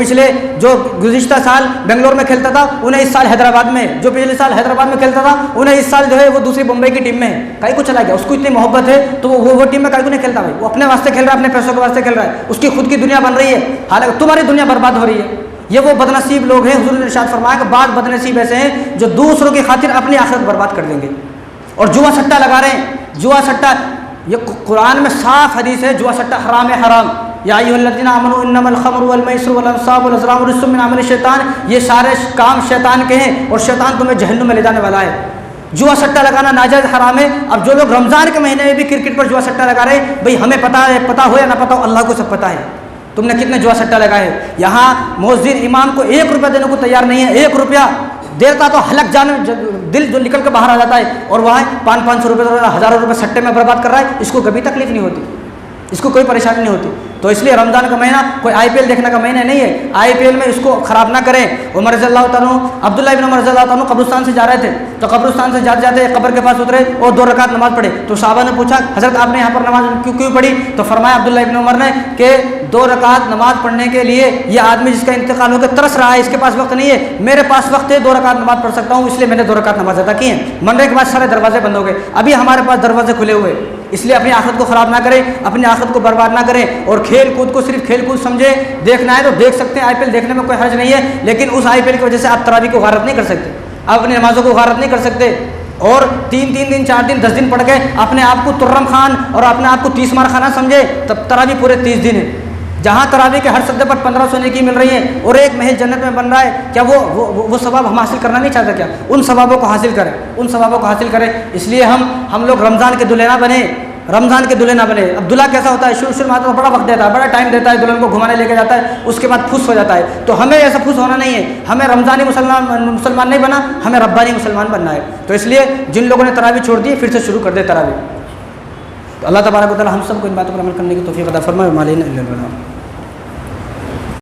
گزشتہ سال بنگلور میں کھیلتا تھا انہیں اس سال حیدرآباد میں، جو پچھلے سال حیدرآباد میں کھیلتا تھا انہیں اس سال جو ہے وہ دوسری بمبئی کی ٹیم میں ہے، کائی کو چلا گیا، اس کو اتنی محبت ہے تو وہ ٹیم میں کائی کو نہیں کھیلتا بھائی، وہ اپنے واسطے کھیل رہا ہے، اپنے پیسوں کے واسطے کھیل رہا ہے، اس کی خود کی دنیا بن رہی ہے، حالانکہ تمہاری دنیا برباد ہو رہی ہے۔ یہ وہ بدنصیب لوگ ہیں، حضور نے ارشاد فرمایا کہ بعض بدنصیب ایسے ہیں جو دوسروں کی خاطر اپنی آخرت برباد کر دیں گے، اور جوا سٹا لگا رہے ہیں، جوا سٹا، یہ قرآن میں صاف حدیث ہے، جوا سٹا حرام ہے، حرام۔ یا ایھا الذین آمنوا انما الخمر والمیسر والانصاب والازلام رجس من عمل الشیطان، یہ سارے کام شیطان کے ہیں اور شیطان تمہیں جہنم میں لے جانے والا ہے۔ جوا سٹا لگانا ناجائز حرام ہے۔ اب جو لوگ رمضان کے مہینے میں بھی کرکٹ پر جوا سٹا لگا رہے ہیں، بھئی ہمیں پتہ ہو یا نہ پتہ ہو، اللہ کو سب پتہ ہے تم نے کتنے جوا سٹا لگائے۔ یہاں مؤذن امام کو 1 روپیہ دینے کو تیار نہیں ہے، 1 روپیہ دیتا تو حلق جانے دل جو نکل کے باہر آ جاتا ہے، اور وہاں 500 روپے 1000 روپے سٹے میں برباد کر رہا ہے، اس کو کبھی تکلیف نہیں ہوتی، اس کو کوئی پریشانی نہیں ہوتی۔ تو اس لیے رمضان کا مہینہ کوئی IPL دیکھنے کا مہینہ نہیں ہے، IPL میں اس کو خراب نہ کریں۔ عمر رضی اللہ تعالیٰ عبداللہ ابن عمر رضی اللہ تعالیٰ قبرستان سے جا رہے تھے، تو قبرستان سے جاتے جاتے قبر کے پاس اترے اور 2 رکعت نماز پڑھے، تو صحابہ نے پوچھا حضرت آپ نے یہاں پر نماز کیوں پڑھی؟ تو فرمایا عبداللہ ابن عمر نے کہ 2 رکعت نماز پڑھنے کے لیے یہ آدمی جس کا انتقال ہو گیا ترس رہا ہے، اس کے پاس وقت نہیں ہے، میرے پاس وقت ہے، 2 رکعت نماز پڑھ سکتا ہوں، اس لیے میں نے 2 رکعت نماز ادا کی ہیں۔ مرنے کے بعد سارے دروازے بند ہو گئے، ابھی ہمارے پاس دروازے کھلے ہوئے، اس لیے اپنی آخرت کو خراب نہ کریں، اپنی آخرت کو برباد نہ کریں، اور کھیل کود کو صرف کھیل کود سمجھے، دیکھنا ہے تو دیکھ سکتے ہیں، IPL دیکھنے میں کوئی حرج نہیں ہے، لیکن اس IPL کی وجہ سے آپ تراویح کو غارت نہیں کر سکتے، آپ اپنی نمازوں کو غارت نہیں کر سکتے، اور 3 دن 4 دن 10 دن پڑھ کے اپنے آپ کو ترم خان اور اپنے آپ کو 30 مار خانہ سمجھے، تب تراویح پورے 30 دن ہے، جہاں تراویح کے ہر سجدے پر 1500 نیکی مل رہی ہے اور 1 محل جنت میں بن رہا ہے، کیا وہ ثواب ہم حاصل کرنا نہیں چاہتے؟ کیا ان ثوابوں کو حاصل کریں، ان ثوابوں کو حاصل کریں۔ اس لیے ہم لوگ رمضان کے دلہے نہ بنے، رمضان کے دلہے نہ بنے۔ اب دلہا کیسا ہوتا ہے؟ شروع میں آتا ہے بڑا وقت دیتا ہے، بڑا ٹائم دیتا ہے، دلہن کو گھمانے لے کے جاتا ہے، اس کے بعد پھس ہو جاتا ہے۔ تو ہمیں ایسا پھس ہونا نہیں ہے، ہمیں رمضانی مسلمان نہیں بنا، ہمیں ربانی مسلمان بننا ہے۔ تو اس لیے جن لوگوں نے تراویح چھوڑ دی پھر سے شروع کر دے تراویح۔ تو اللہ تبارک و تعالی ہم سب کو ان باتوں پر عمل کرنے کی توفیق عطا فرمائے۔